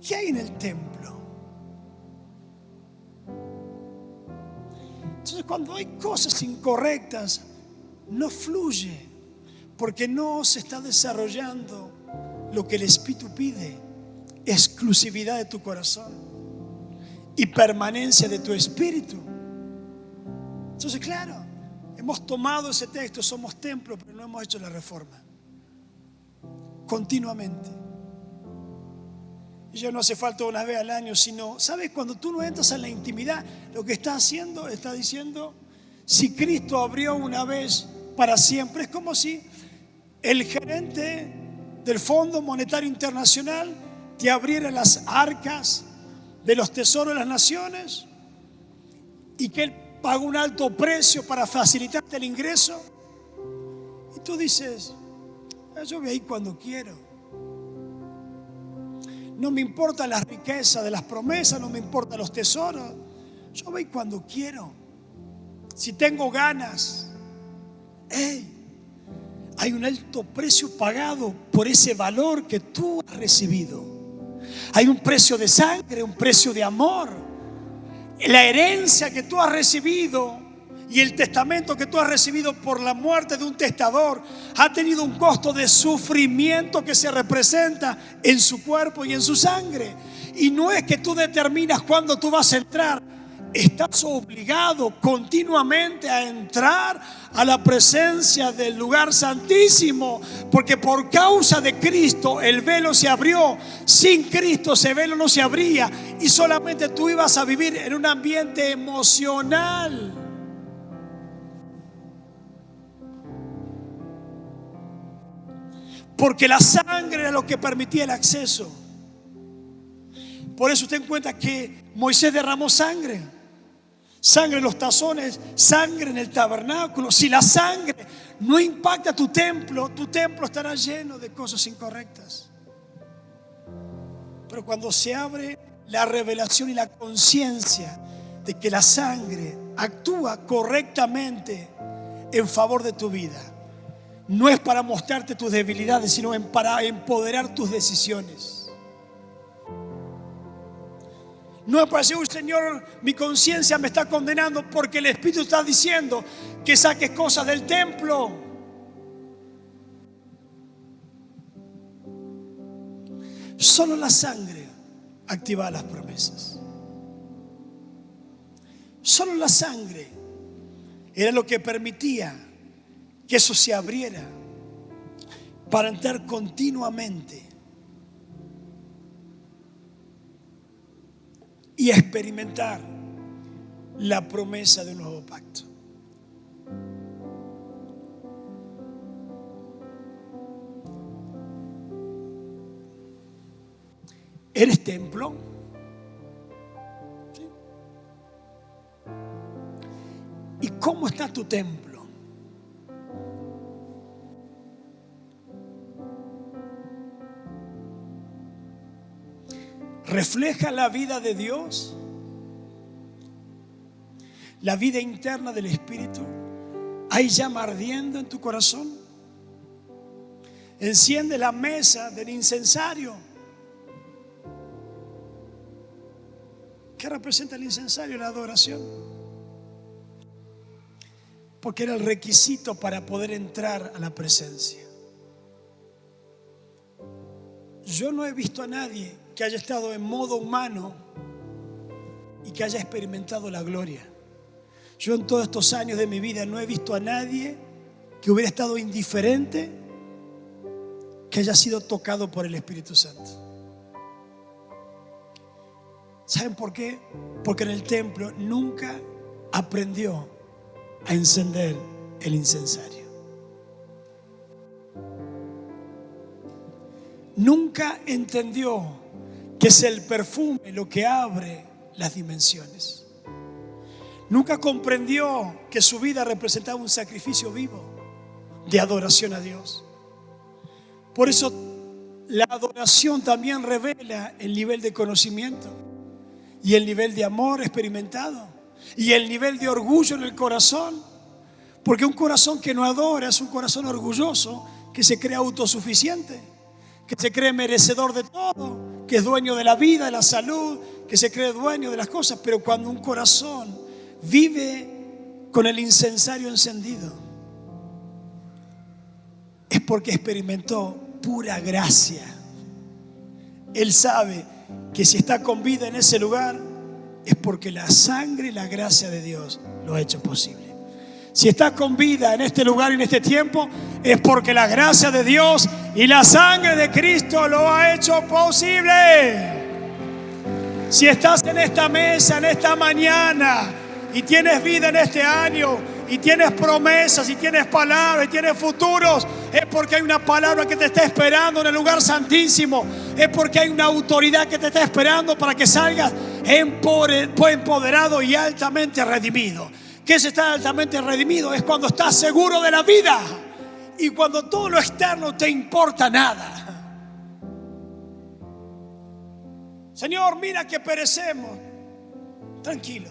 ¿Qué hay en el templo? Entonces, cuando hay cosas incorrectas, no fluye, porque no se está desarrollando lo que el Espíritu pide: exclusividad de tu corazón y permanencia de tu espíritu. Entonces, claro, hemos tomado ese texto, somos templo, pero no hemos hecho la reforma continuamente. Y ya no hace falta una vez al año, sino, ¿sabes? Cuando tú no entras en la intimidad, lo que está haciendo, está diciendo: si Cristo abrió una vez para siempre. Es como si el gerente del Fondo Monetario Internacional te abriera las arcas de los tesoros de las naciones y que Él paga un alto precio para facilitarte el ingreso. Y tú dices: yo voy ahí cuando quiero. No me importa la riqueza de las promesas, no me importan los tesoros. Yo voy cuando quiero. Si tengo ganas. Hay un alto precio pagado por ese valor que tú has recibido. Hay un precio de sangre, un precio de amor. La herencia que tú has recibido y el testamento que tú has recibido por la muerte de un testador ha tenido un costo de sufrimiento que se representa en su cuerpo y en su sangre. Y no es que tú determinas cuándo tú vas a entrar. Estás obligado continuamente a entrar a la presencia del lugar santísimo, porque por causa de Cristo el velo se abrió. Sin Cristo ese velo no se abría y solamente tú ibas a vivir en un ambiente emocional. porque la sangre era lo que permitía el acceso. Por eso usted encuentra que Moisés derramó sangre. Sangre en los tazones, sangre en el tabernáculo. Si la sangre no impacta tu templo estará lleno de cosas incorrectas. Pero cuando se abre la revelación y la conciencia de que la sangre actúa correctamente en favor de tu vida, no es para mostrarte tus debilidades, sino para empoderar tus decisiones. No es para decir, Señor, mi conciencia me está condenando porque el Espíritu está diciendo que saques cosas del templo. Solo la sangre activa las promesas. Solo la sangre era lo que permitía que eso se abriera para entrar continuamente y experimentar la promesa de un nuevo pacto. ¿Eres templo? ¿Sí? ¿Y cómo está tu templo? ¿Refleja la vida de Dios? ¿La vida interna del Espíritu? ¿Hay llama ardiendo en tu corazón? Enciende la mesa del incensario. ¿Qué representa el incensario? La adoración. Porque era el requisito para poder entrar a la presencia. Yo no he visto a nadie que haya estado en modo humano y que haya experimentado la gloria. Yo en todos estos años de mi vida no he visto a nadie que hubiera estado indiferente, que haya sido tocado por el Espíritu Santo. ¿Saben por qué? Porque en el templo nunca aprendió a encender el incensario. Nunca entendió que es el perfume lo que abre las dimensiones. Nunca comprendió que su vida representaba un sacrificio vivo de adoración a Dios. Por eso la adoración también revela el nivel de conocimiento y el nivel de amor experimentado y el nivel de orgullo en el corazón. Porque un corazón que no adora es un corazón orgulloso que se cree autosuficiente, que se cree merecedor de todo, que es dueño de la vida, de la salud, que se cree dueño de las cosas. Pero cuando un corazón vive con el incensario encendido, es porque experimentó pura gracia. Él sabe que si está con vida en ese lugar es porque la sangre y la gracia de Dios lo ha hecho posible. Si está con vida en este lugar y en este tiempo es porque la gracia de Dios y la sangre de Cristo lo ha hecho posible. Si estás en esta mesa, en esta mañana y tienes vida en este año y tienes promesas y tienes palabras y tienes futuros, es porque hay una palabra que te está esperando en el lugar santísimo. Es porque hay una autoridad que te está esperando para que salgas empoderado y altamente redimido. ¿Qué es estar altamente redimido? Es cuando estás seguro de la vida y cuando todo lo externo te importa nada. Señor, mira que perecemos. Tranquilo.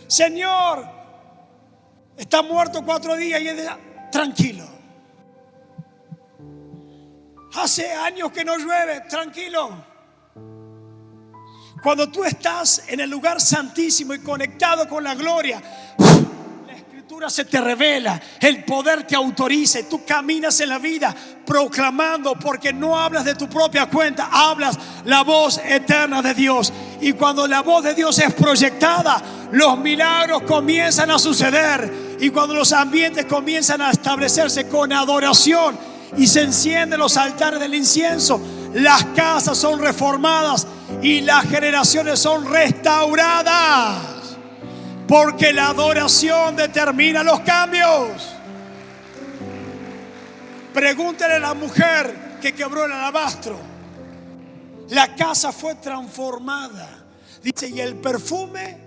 Señor, está muerto 4 días y tranquilo. Hace años que no llueve, tranquilo. Cuando tú estás en el lugar santísimo y conectado con la gloria, la Escritura se te revela, el poder te autoriza y tú caminas en la vida proclamando, porque no hablas de tu propia cuenta, hablas la voz eterna de Dios. Y cuando la voz de Dios es proyectada, los milagros comienzan a suceder. Y cuando los ambientes comienzan a establecerse con adoración y se encienden los altares del incienso, las casas son reformadas y las generaciones son restauradas, porque la adoración determina los cambios. Pregúntale a la mujer que quebró el alabastro. La casa fue transformada. Dice, y el perfume,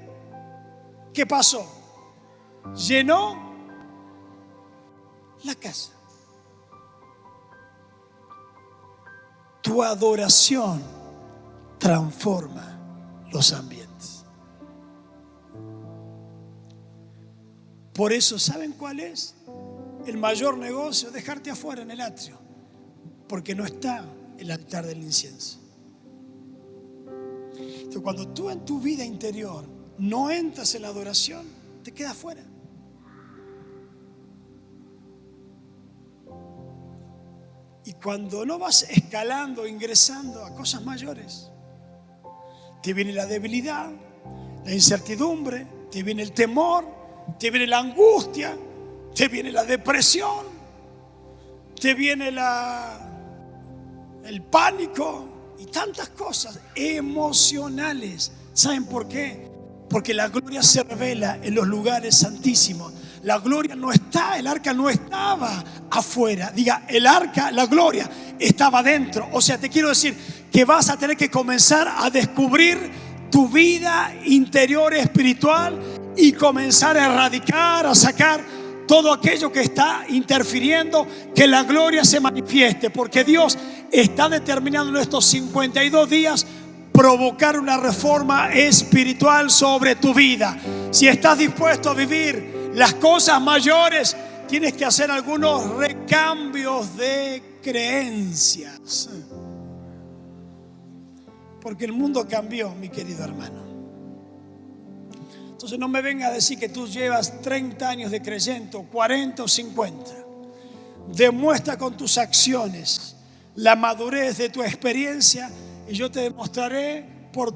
¿qué pasó? Llenó la casa. Tu adoración transforma los ambientes. Por eso, ¿saben cuál es el mayor negocio? Dejarte afuera en el atrio, porque no está el altar del incienso. Entonces, cuando tú en tu vida interior no entras en la adoración, te quedas fuera. Y cuando no vas escalando, ingresando a cosas mayores, te viene la debilidad, la incertidumbre, te viene el temor, te viene la angustia, te viene la depresión, te viene el pánico y tantas cosas emocionales. ¿Saben por qué? Porque la gloria se revela en los lugares santísimos. La gloria no está, el arca no estaba afuera. Diga, el arca, la gloria estaba dentro. O sea, te quiero decir que vas a tener que comenzar a descubrir tu vida interior espiritual y comenzar a erradicar, a sacar todo aquello que está interfiriendo que la gloria se manifieste. Porque Dios está determinando en estos 52 días provocar una reforma espiritual sobre tu vida. Si estás dispuesto a vivir las cosas mayores, tienes que hacer algunos recambios de creencias. Porque el mundo cambió, mi querido hermano. Entonces no me venga a decir que tú llevas 30 años de creyente, o 40 o 50. Demuestra con tus acciones la madurez de tu experiencia y yo te demostraré por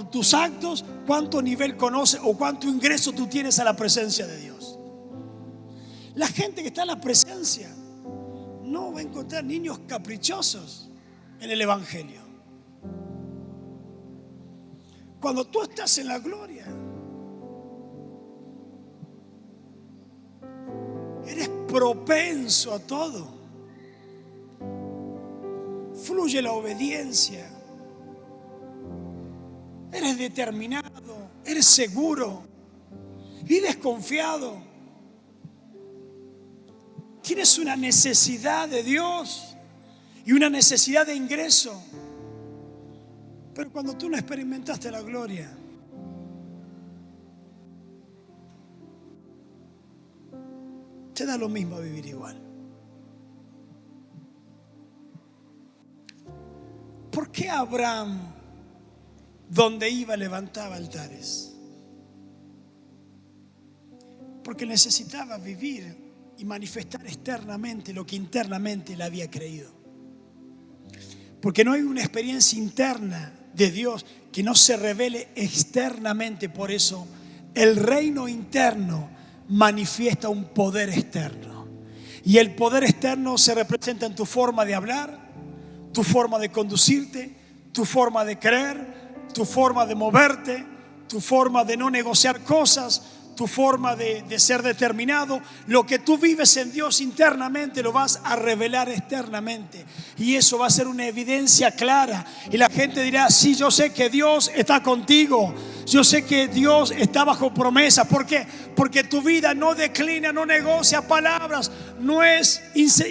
tus actos cuánto nivel conoces o cuánto ingreso tú tienes a la presencia de Dios. La gente que está en la presencia no va a encontrar niños caprichosos en el Evangelio. Cuando tú estás en la gloria, eres propenso a todo. Fluye la obediencia. Eres determinado, eres seguro, vives confiado. Tienes una necesidad de Dios y una necesidad de ingreso. Pero cuando tú no experimentaste la gloria, te da lo mismo vivir igual. ¿Por qué Abraham, donde iba, levantaba altares? Porque necesitaba vivir y manifestar externamente lo que internamente él había creído. Porque no hay una experiencia interna de Dios que no se revele externamente. Por eso el reino interno manifiesta un poder externo. Y el poder externo se representa en tu forma de hablar, tu forma de conducirte, tu forma de creer, tu forma de moverte, tu forma de no negociar cosas, tu forma de ser determinado. Lo que tú vives en Dios internamente lo vas a revelar externamente. Y eso va a ser una evidencia clara. Y la gente dirá, sí, yo sé que Dios está contigo. Yo sé que Dios está bajo promesa. ¿Por qué? Porque tu vida no declina, no negocia palabras, no es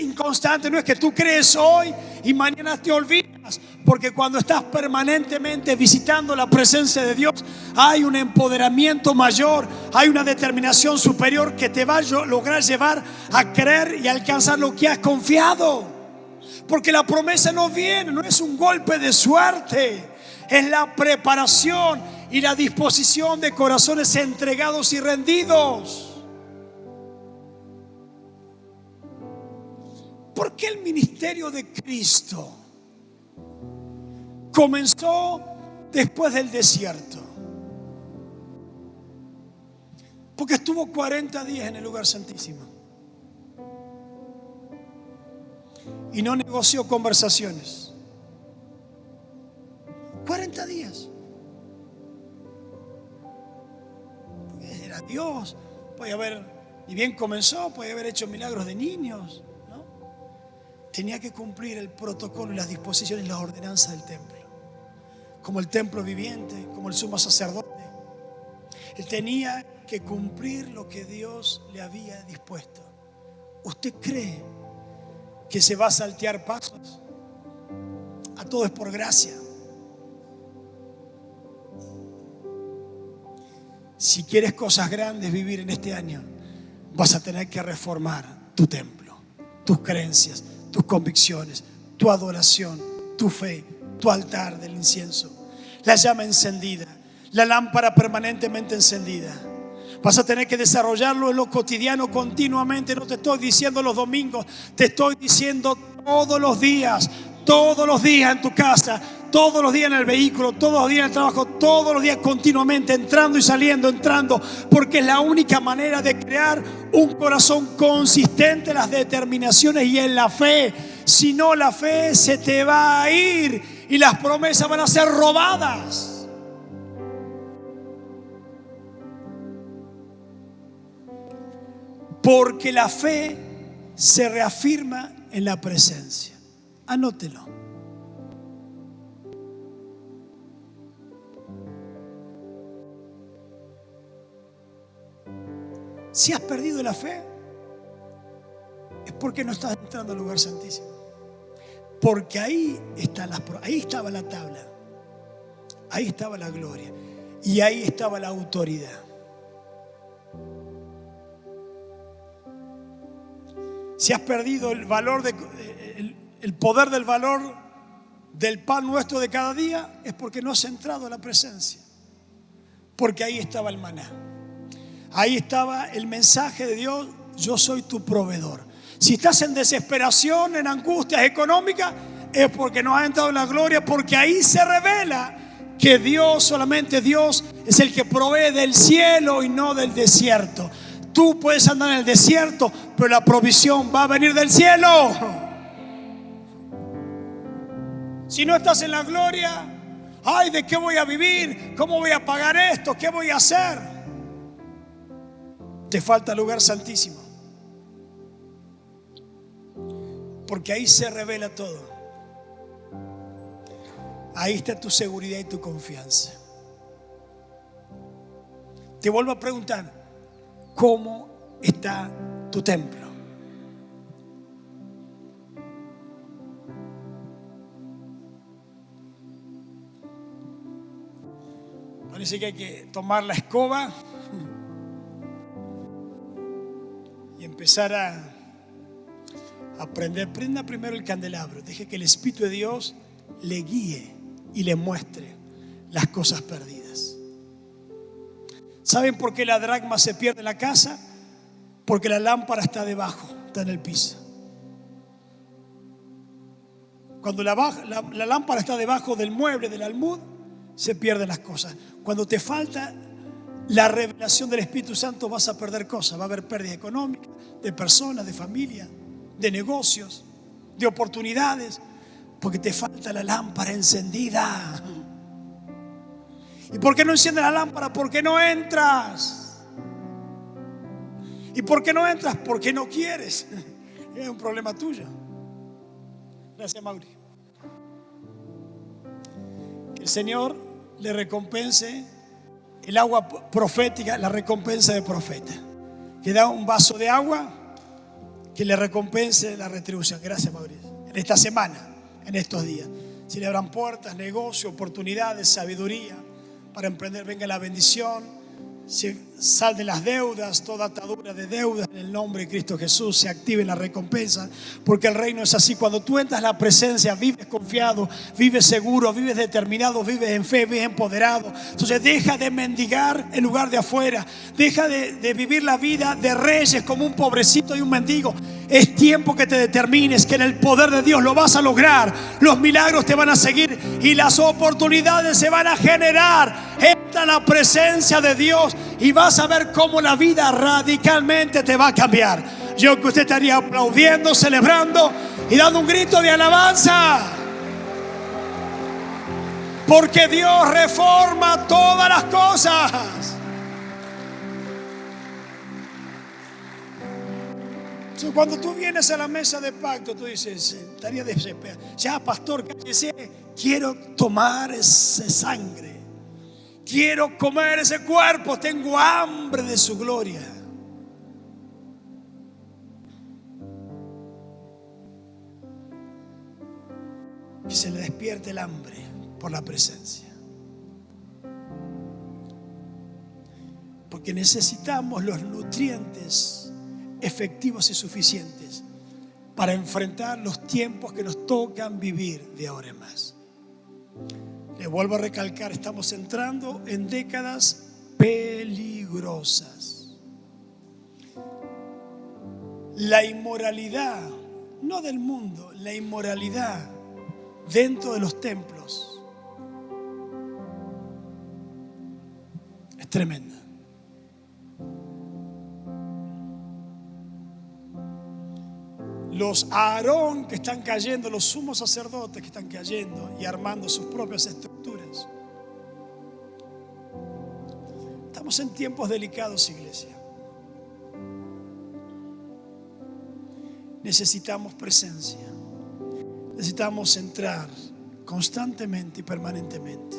inconstante, no es que tú crees hoy y mañana te olvidas. Porque cuando estás permanentemente visitando la presencia de Dios, hay un empoderamiento mayor, hay una determinación superior que te va a lograr llevar a creer y alcanzar lo que has confiado. Porque la promesa no viene, no es un golpe de suerte, es la preparación y la disposición de corazones entregados y rendidos. ¿Por qué el ministerio de Cristo comenzó después del desierto? Porque estuvo 40 días en el lugar santísimo y no negoció conversaciones. 40 días. Era Dios. Podía haber, y bien comenzó, podía haber hecho milagros de niños, ¿no? tenía que cumplir el protocolo y las disposiciones y las ordenanzas del templo. Como el templo viviente, como el sumo sacerdote. Él tenía que cumplir lo que Dios le había dispuesto. ¿Usted cree que se va a saltear pasos? A todo es por gracia. Si quieres cosas grandes vivir en este año, vas a tener que reformar tu templo, tus creencias, tus convicciones, tu adoración, tu fe, tu altar del incienso, la llama encendida, la lámpara permanentemente encendida. Vas a tener que desarrollarlo en lo cotidiano continuamente. No te estoy diciendo los domingos, te estoy diciendo todos los días en tu casa, todos los días en el vehículo, todos los días en el trabajo, todos los días continuamente, entrando y saliendo, entrando, porque es la única manera de crear un corazón consistente en las determinaciones y en la fe. Si no, la fe se te va a ir y las promesas van a ser robadas. Porque la fe se reafirma en la presencia. Anótelo. Si has perdido la fe, es porque no estás entrando al lugar santísimo. Porque ahí estaba la tabla, ahí estaba la gloria y ahí estaba la autoridad. Si has perdido el valor el poder del valor del pan nuestro de cada día, es porque no has entrado a la presencia. Porque ahí estaba el maná. Ahí estaba el mensaje de Dios: yo soy tu proveedor. Si estás en desesperación, en angustias económicas, es porque no has entrado en la gloria, porque ahí se revela que Dios, solamente Dios, es el que provee del cielo y no del desierto. Tú puedes andar en el desierto, pero la provisión va a venir del cielo. Si no estás en la gloria, ay, ¿de qué voy a vivir? ¿Cómo voy a pagar esto? ¿Qué voy a hacer? Te falta el lugar santísimo. Porque ahí se revela todo. Ahí está tu seguridad y tu confianza. Te vuelvo a preguntar: ¿cómo está tu templo? Parece que hay que tomar la escoba y empezar a aprender. Prenda primero el candelabro. Deje que el Espíritu de Dios le guíe y le muestre las cosas perdidas. ¿Saben por qué la dracma se pierde en la casa? Porque la lámpara está debajo, está en el piso. Cuando la lámpara está debajo del mueble, del almud, se pierden las cosas. Cuando te falta la revelación del Espíritu Santo, vas a perder cosas. Va a haber pérdida económica, de personas, de familia, de negocios, de oportunidades, porque te falta la lámpara encendida. ¿Y por qué no enciendes la lámpara? Porque no entras. ¿Y por qué no entras? Porque no quieres. Es un problema tuyo. Gracias, Mauri. Que el Señor le recompense el agua profética, la recompensa de profeta. Que da un vaso de agua, que le recompense la retribución. Gracias, Mauricio. En esta semana, en estos días, se le abran puertas, negocios, oportunidades, sabiduría para emprender. Venga la bendición. Se salden las deudas, toda atadura de deudas en el nombre de Cristo Jesús. Se activen las recompensas, porque el reino es así. Cuando tú entras en la presencia, vives confiado, vives seguro, vives determinado, vives en fe, vives empoderado. Entonces deja de mendigar en lugar de afuera. Deja de vivir la vida de reyes como un pobrecito y un mendigo. Es tiempo que te determines que en el poder de Dios lo vas a lograr. Los milagros te van a seguir y las oportunidades se van a generar. Entra en la presencia de Dios y vas a ver cómo la vida radicalmente te va a cambiar. Yo que usted estaría aplaudiendo, celebrando y dando un grito de alabanza. Porque Dios reforma todas las cosas. Cuando tú vienes a la mesa de pacto, tú dices, estaría desesperado. Ya, pastor, cállese, quiero tomar esa sangre. Quiero comer ese cuerpo, tengo hambre de su gloria. Que se le despierte el hambre por la presencia. Porque necesitamos los nutrientes efectivos y suficientes para enfrentar los tiempos que nos tocan vivir de ahora en más. Les vuelvo a recalcar, estamos entrando en décadas peligrosas. La inmoralidad, no del mundo, la inmoralidad dentro de los templos es tremenda. Los Aarón que están cayendo, los sumos sacerdotes que están cayendo y armando sus propias estructuras. Estamos en tiempos delicados, iglesia. Necesitamos presencia. Necesitamos entrar constantemente y permanentemente.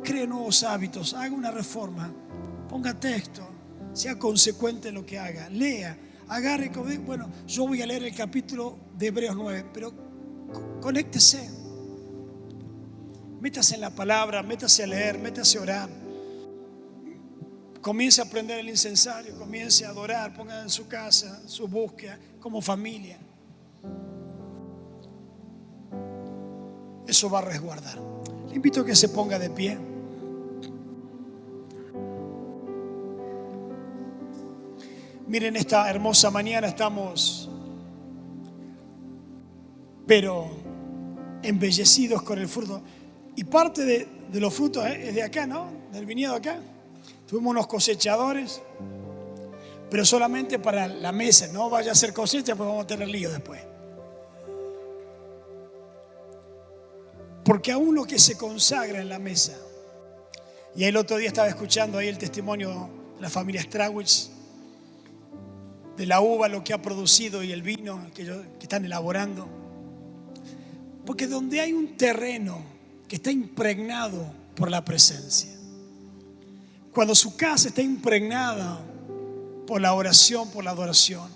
Cree nuevos hábitos, haga una reforma, ponga texto, sea consecuente en lo que haga, lea. Agarre, bueno, yo voy a leer el capítulo de Hebreos 9, pero conéctese. Métase en la palabra, métase a leer, métase a orar. Comience a aprender el incensario, comience a adorar, ponga en su casa, su búsqueda, como familia. Eso va a resguardar. Le invito a que se ponga de pie. Miren, esta hermosa mañana estamos, pero embellecidos con el fruto. Y parte de los frutos es de acá, ¿no? Del viñedo acá. Tuvimos unos cosechadores, pero solamente para la mesa. No vaya a hacer cosecha, pues vamos a tener lío después. Porque aún lo que se consagra en la mesa. Y el otro día estaba escuchando ahí el testimonio de la familia Strawitz, de la uva, lo que ha producido y el vino que están elaborando. Porque donde hay un terreno que está impregnado por la presencia, cuando su casa está impregnada por la oración, por la adoración,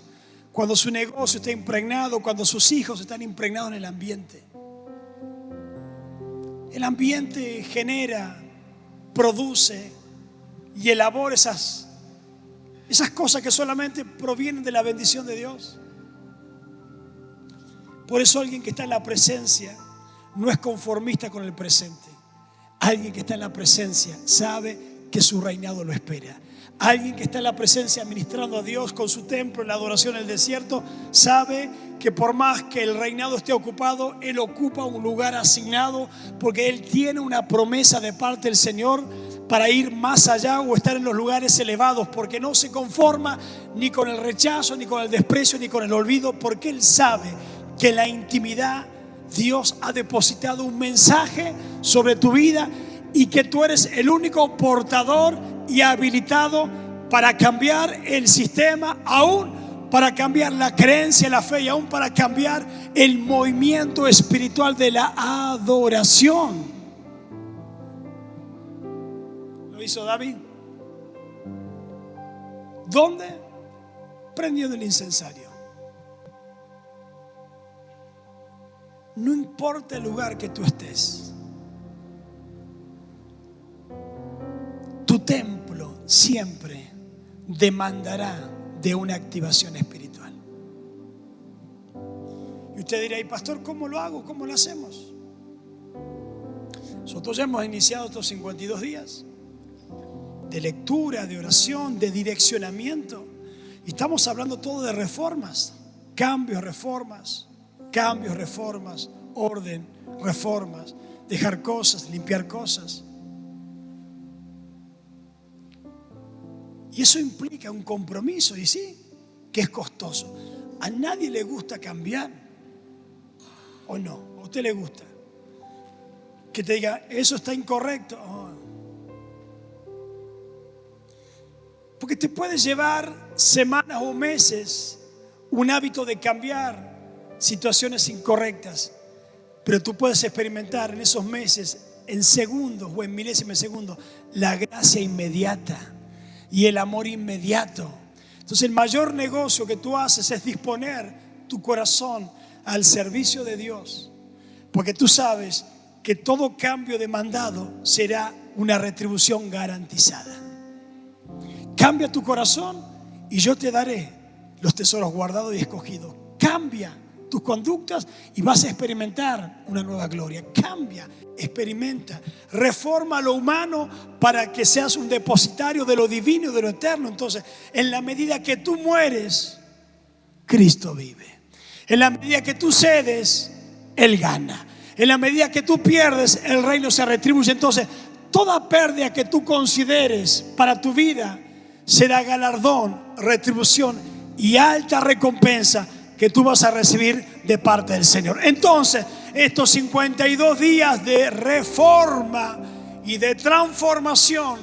cuando su negocio está impregnado, cuando sus hijos están impregnados en el ambiente genera, produce y elabora esas cosas que solamente provienen de la bendición de Dios. Por eso alguien que está en la presencia no es conformista con el presente. Alguien que está en la presencia sabe que su reinado lo espera. Alguien que está en la presencia administrando a Dios con su templo en la adoración en el desierto sabe que por más que el reinado esté ocupado, Él ocupa un lugar asignado, porque Él tiene una promesa de parte del Señor para ir más allá o estar en los lugares elevados, porque no se conforma ni con el rechazo, ni con el desprecio, ni con el olvido, porque Él sabe que en la intimidad Dios ha depositado un mensaje sobre tu vida y que tú eres el único portador y habilitado para cambiar el sistema, aún para cambiar la creencia, la fe, y aún para cambiar el movimiento espiritual de la adoración. ¿Lo hizo David? ¿Dónde? Prendiendo el incensario. No importa el lugar que tú estés, tu templo siempre demandará de una activación espiritual. Y usted dirá, ¿y pastor, cómo lo hago? ¿Cómo lo hacemos? Nosotros ya hemos iniciado estos 52 días de lectura, de oración, de direccionamiento. Y estamos hablando todo de reformas, cambios, reformas, orden, reformas, dejar cosas, limpiar cosas. Y eso implica un compromiso, y sí, que es costoso. A nadie le gusta cambiar, ¿o no? ¿A usted le gusta? Que te diga, eso está incorrecto. Oh. Porque te puede llevar semanas o meses un hábito de cambiar situaciones incorrectas. Pero tú puedes experimentar en esos meses, en segundos o en milésimas de segundo, la gracia inmediata y el amor inmediato. Entonces el mayor negocio que tú haces es disponer tu corazón al servicio de Dios, porque tú sabes que todo cambio demandado será una retribución garantizada. Cambia tu corazón y yo te daré los tesoros guardados y escogidos. Cambia tus conductas y vas a experimentar una nueva gloria. Cambia, experimenta, reforma lo humano para que seas un depositario de lo divino y de lo eterno. Entonces, en la medida que tú mueres, Cristo vive. En la medida que tú cedes, Él gana. En la medida que tú pierdes, el reino se retribuye. Entonces, toda pérdida que tú consideres para tu vida será galardón, retribución y alta recompensa que tú vas a recibir de parte del Señor. Entonces, estos 52 días de reforma y de transformación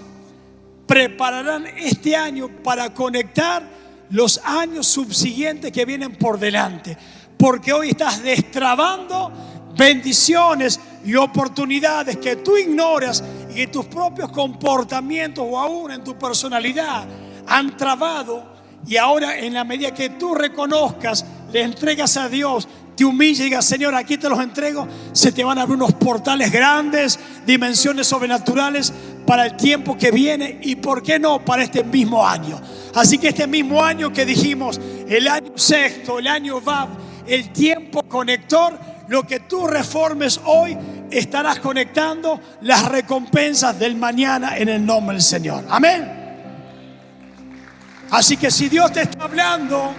prepararán este año para conectar los años subsiguientes que vienen por delante. Porque hoy estás destrabando bendiciones y oportunidades que tú ignoras y que tus propios comportamientos o aún en tu personalidad han trabado. Y ahora, en la medida que tú reconozcas, le entregas a Dios, te humillas y digas: Señor, aquí te los entrego, se te van a abrir unos portales grandes, dimensiones sobrenaturales para el tiempo que viene y, ¿por qué no?, para este mismo año. Así que este mismo año que dijimos, el año sexto, el año Vav, el tiempo conector, lo que tú reformes hoy, estarás conectando las recompensas del mañana en el nombre del Señor. Amén. Así que si Dios te está hablando,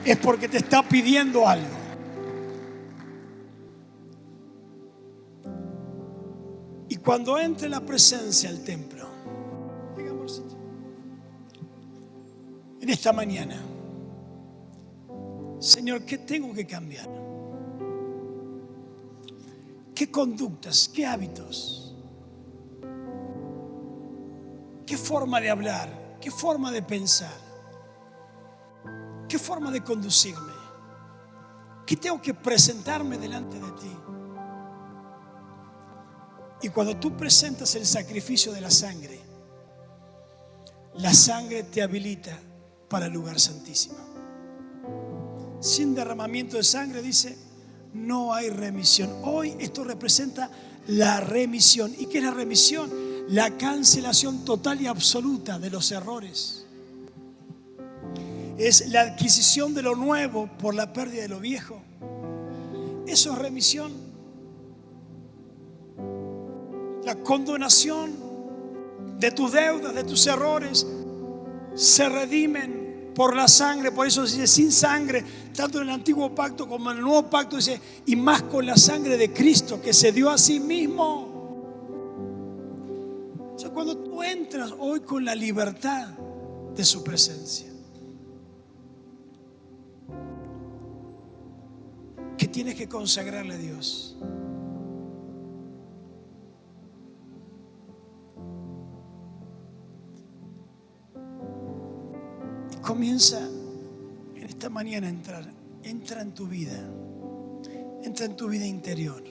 es porque te está pidiendo algo. Y cuando entre la presencia al templo, en esta mañana, Señor, ¿qué tengo que cambiar? ¿Qué conductas? ¿Qué hábitos? ¿Qué forma de hablar? ¿Qué forma de pensar? ¿Qué forma de conducirme? ¿Qué tengo que presentarme delante de ti? Y cuando tú presentas el sacrificio de la sangre te habilita para el lugar santísimo. Sin derramamiento de sangre, dice, no hay remisión. Hoy esto representa la remisión. ¿Y qué es la remisión? La cancelación total y absoluta de los errores. Es la adquisición de lo nuevo por la pérdida de lo viejo. Eso es remisión. La condonación de tus deudas, de tus errores, se redimen por la sangre. Por eso dice: sin sangre, tanto en el antiguo pacto como en el nuevo pacto, dice, y más con la sangre de Cristo, que se dio a sí mismo. O sea, cuando tú entras hoy con la libertad de su presencia, ¿qué tienes que consagrarle a Dios? Comienza en esta mañana a entrar. Entra en tu vida. Entra en tu vida interior.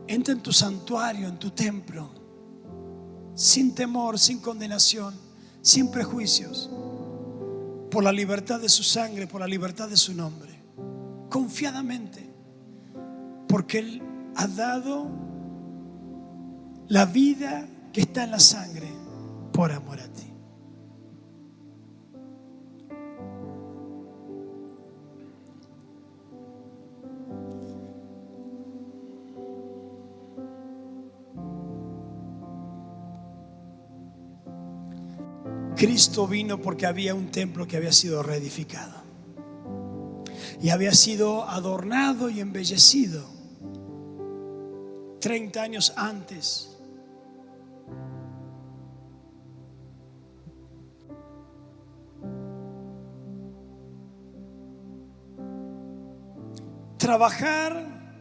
Entra en tu santuario, en tu templo, sin temor, sin condenación, sin prejuicios, por la libertad de su sangre, por la libertad de su nombre, confiadamente, porque Él ha dado la vida que está en la sangre por amor a ti. Cristo vino porque había un templo que había sido reedificado y había sido adornado y embellecido 30 años antes. Trabajar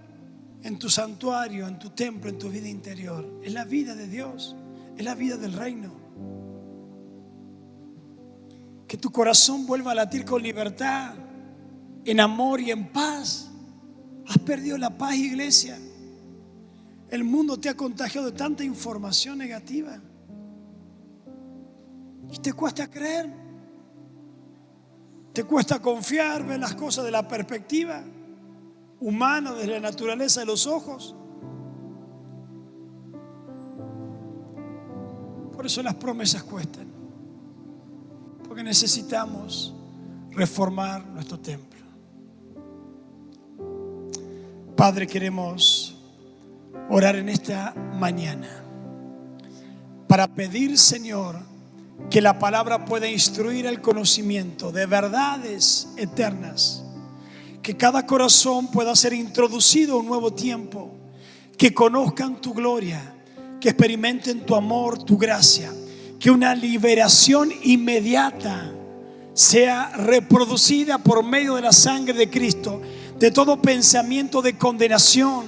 en tu santuario, en tu templo, en tu vida interior, es la vida de Dios, es la vida del reino. que tu corazón vuelva a latir con libertad, en amor y en paz. Has perdido la paz, iglesia. El mundo te ha contagiado de tanta información negativa y te cuesta creer, te cuesta confiar, ver las cosas de la perspectiva humana, desde la naturaleza de los ojos. Por eso las promesas cuestan, porque necesitamos reformar nuestro templo. Padre, queremos orar en esta mañana para pedir, Señor, que la palabra pueda instruir el conocimiento de verdades eternas, que cada corazón pueda ser introducido a un nuevo tiempo, que conozcan tu gloria, que experimenten tu amor, tu gracia, que una liberación inmediata sea reproducida por medio de la sangre de Cristo, de todo pensamiento de condenación,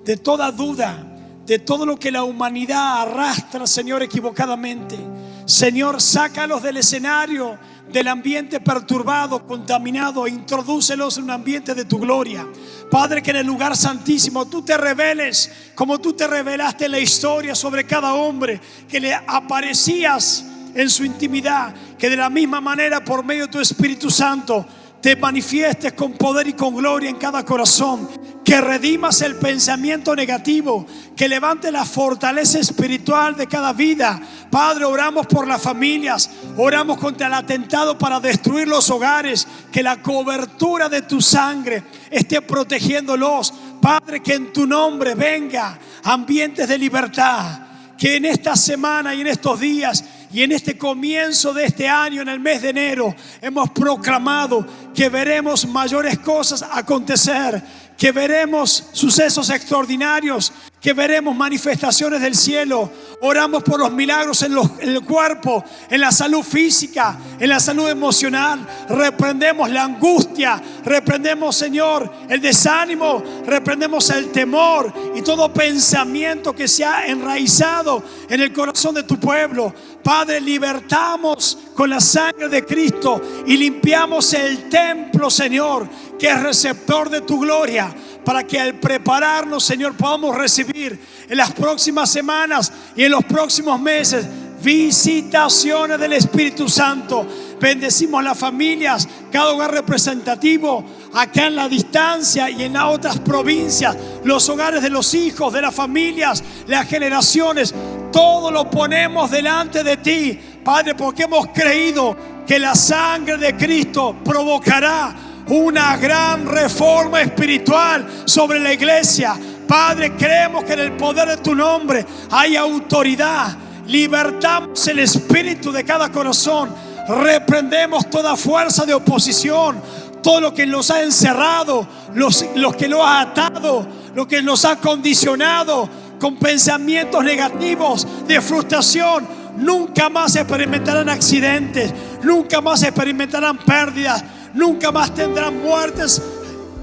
de toda duda, de todo lo que la humanidad arrastra, Señor, equivocadamente. Señor, sácalos del escenario, del ambiente perturbado, contaminado, e introdúcelos en un ambiente de tu gloria. Padre, que en el lugar santísimo tú te reveles como tú te revelaste en la historia sobre cada hombre, que le aparecías en su intimidad, que de la misma manera por medio de tu Espíritu Santo te manifiestes con poder y con gloria en cada corazón, que redimas el pensamiento negativo, que levante la fortaleza espiritual de cada vida. Padre, oramos por las familias, oramos contra el atentado para destruir los hogares, que la cobertura de tu sangre esté protegiéndolos. Padre, que en tu nombre venga ambientes de libertad, que en esta semana y en estos días y en este comienzo de este año, en el mes de enero, hemos proclamado que veremos mayores cosas acontecer, que veremos sucesos extraordinarios, que veremos manifestaciones del cielo. Oramos por los milagros en el cuerpo, en la salud física, en la salud emocional. Reprendemos la angustia, reprendemos, Señor, el desánimo, reprendemos el temor y todo pensamiento que se ha enraizado en el corazón de tu pueblo. Padre, libertamos con la sangre de Cristo y limpiamos el templo, Señor, que es receptor de tu gloria, para que al prepararnos, Señor, podamos recibir en las próximas semanas y en los próximos meses visitaciones del Espíritu Santo. Bendecimos las familias, cada hogar representativo, acá en la distancia y en las otras provincias, los hogares de los hijos, de las familias, las generaciones. Todo lo ponemos delante de ti, Padre, porque hemos creído que la sangre de Cristo provocará una gran reforma espiritual sobre la iglesia. Padre, creemos que en el poder de tu nombre hay autoridad. Libertamos el espíritu de cada corazón. Reprendemos toda fuerza de oposición, todo lo que nos ha encerrado, los que lo ha atado, lo que nos ha condicionado con pensamientos negativos de frustración. Nunca más experimentarán accidentes, nunca más experimentarán pérdidas, nunca más tendrán muertes,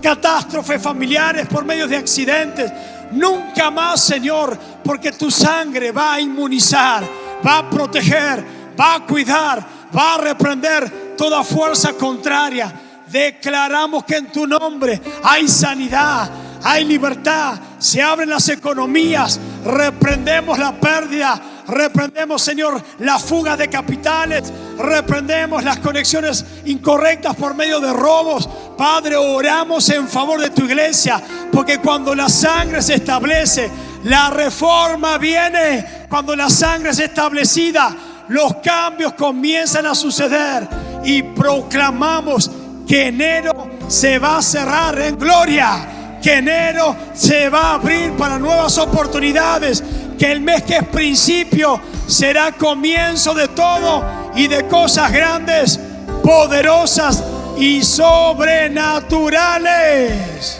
catástrofes familiares por medio de accidentes. Nunca más, Señor, porque tu sangre va a inmunizar, va a proteger, va a cuidar, va a reprender toda fuerza contraria. Declaramos que en tu nombre hay sanidad, hay libertad, se abren las economías, reprendemos la pérdida, reprendemos, Señor, la fuga de capitales, reprendemos las conexiones incorrectas por medio de robos. Padre, oramos en favor de tu iglesia, porque cuando la sangre se establece, la reforma viene. Cuando la sangre es establecida, los cambios comienzan a suceder, y proclamamos que enero se va a cerrar en gloria, que enero se va a abrir para nuevas oportunidades, que el mes que es principio será comienzo de todo y de cosas grandes, poderosas y sobrenaturales.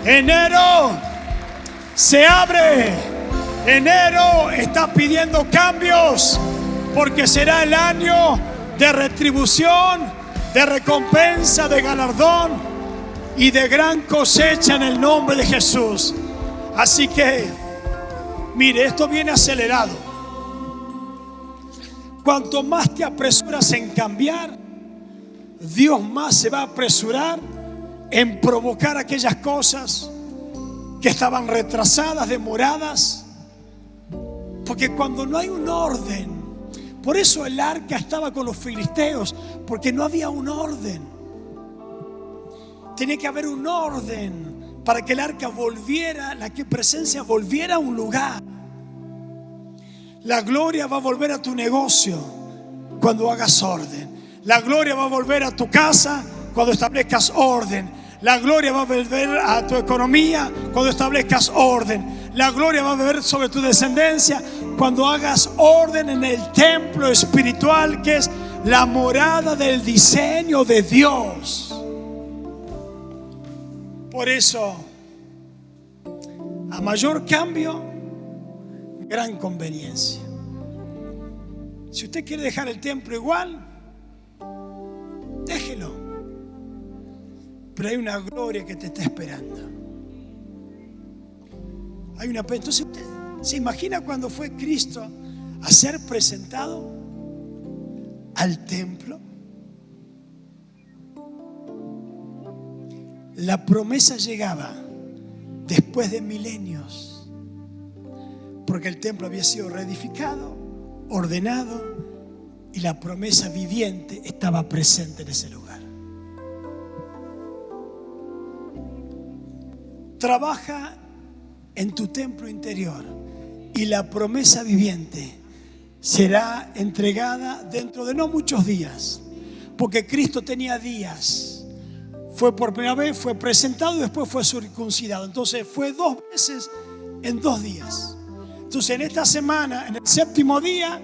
Enero se abre. Enero está pidiendo cambios, porque será el año de retribución, de recompensa, de galardón y de gran cosecha en el nombre de Jesús. Así que, mire, esto viene acelerado. Cuanto más te apresuras en cambiar, Dios más se va a apresurar en provocar aquellas cosas que estaban retrasadas, demoradas. Porque cuando no hay un orden, por eso el arca estaba con los filisteos, porque no había un orden. Tenía que haber un orden para que el arca volviera, la presencia volviera a un lugar. La gloria va a volver a tu negocio cuando hagas orden. La gloria va a volver a tu casa cuando establezcas orden. La gloria va a volver a tu economía cuando establezcas orden. La gloria va a volver sobre tu descendencia cuando hagas orden en el templo espiritual, que es la morada del diseño de Dios. Por eso, a mayor cambio, gran conveniencia. Si usted quiere dejar el templo igual, déjelo. Pero hay una gloria que te está esperando. Hay una. Entonces usted se imagina cuando fue Cristo a ser presentado al templo. La promesa llegaba después de milenios, porque el templo había sido reedificado, ordenado, y la promesa viviente estaba presente en ese lugar. Trabaja en tu templo interior y la promesa viviente será entregada dentro de no muchos días, porque Cristo tenía días. Fue por primera vez, fue presentado y después fue circuncidado. Entonces fue 2 veces en 2 días. Entonces en esta semana, en el 7º día,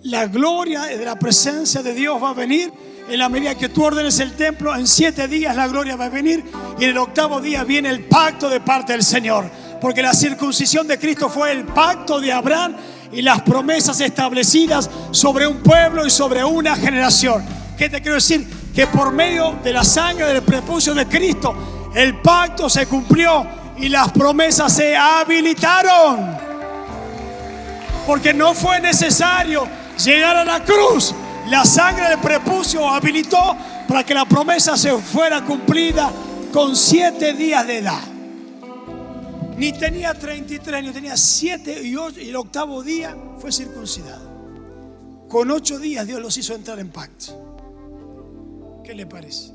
la gloria de la presencia de Dios va a venir. En la medida que tú ordenes el templo, en 7 días la gloria va a venir. Y en el 8º día viene el pacto de parte del Señor. Porque la circuncisión de Cristo fue el pacto de Abraham y las promesas establecidas sobre un pueblo y sobre una generación. ¿Qué te quiero decir? Que por medio de la sangre del prepucio de Cristo, el pacto se cumplió y las promesas se habilitaron. Porque no fue necesario llegar a la cruz. La sangre del prepucio habilitó para que la promesa se fuera cumplida con 7 días de edad. Ni tenía 33, ni tenía 7 y 8, y el 8º día fue circuncidado. Con 8 días Dios los hizo entrar en pacto. ¿Qué le parece?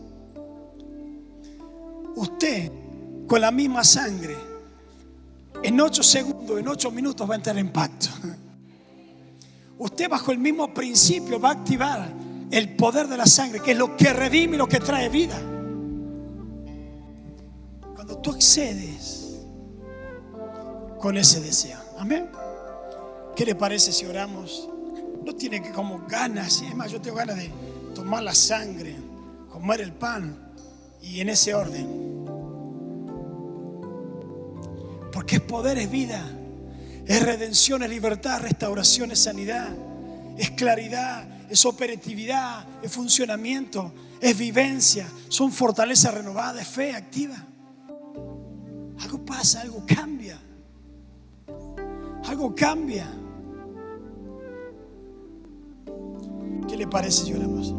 Usted, con la misma sangre, en 8 segundos, en 8 minutos va a entrar en pacto. Usted, bajo el mismo principio, va a activar el poder de la sangre, que es lo que redime y lo que trae vida. Cuando tú accedes con ese deseo. Amén. ¿Qué le parece si oramos? No tiene que como ganas. Es más, yo tengo ganas de tomar la sangre, comer el pan, y en ese orden. Porque es poder, es vida, es redención, es libertad, restauración, es sanidad, es claridad, es operatividad, es funcionamiento, es vivencia, son fortaleza renovada, es fe activa. Algo pasa, algo cambia. Algo cambia. ¿Qué le parece si oramos?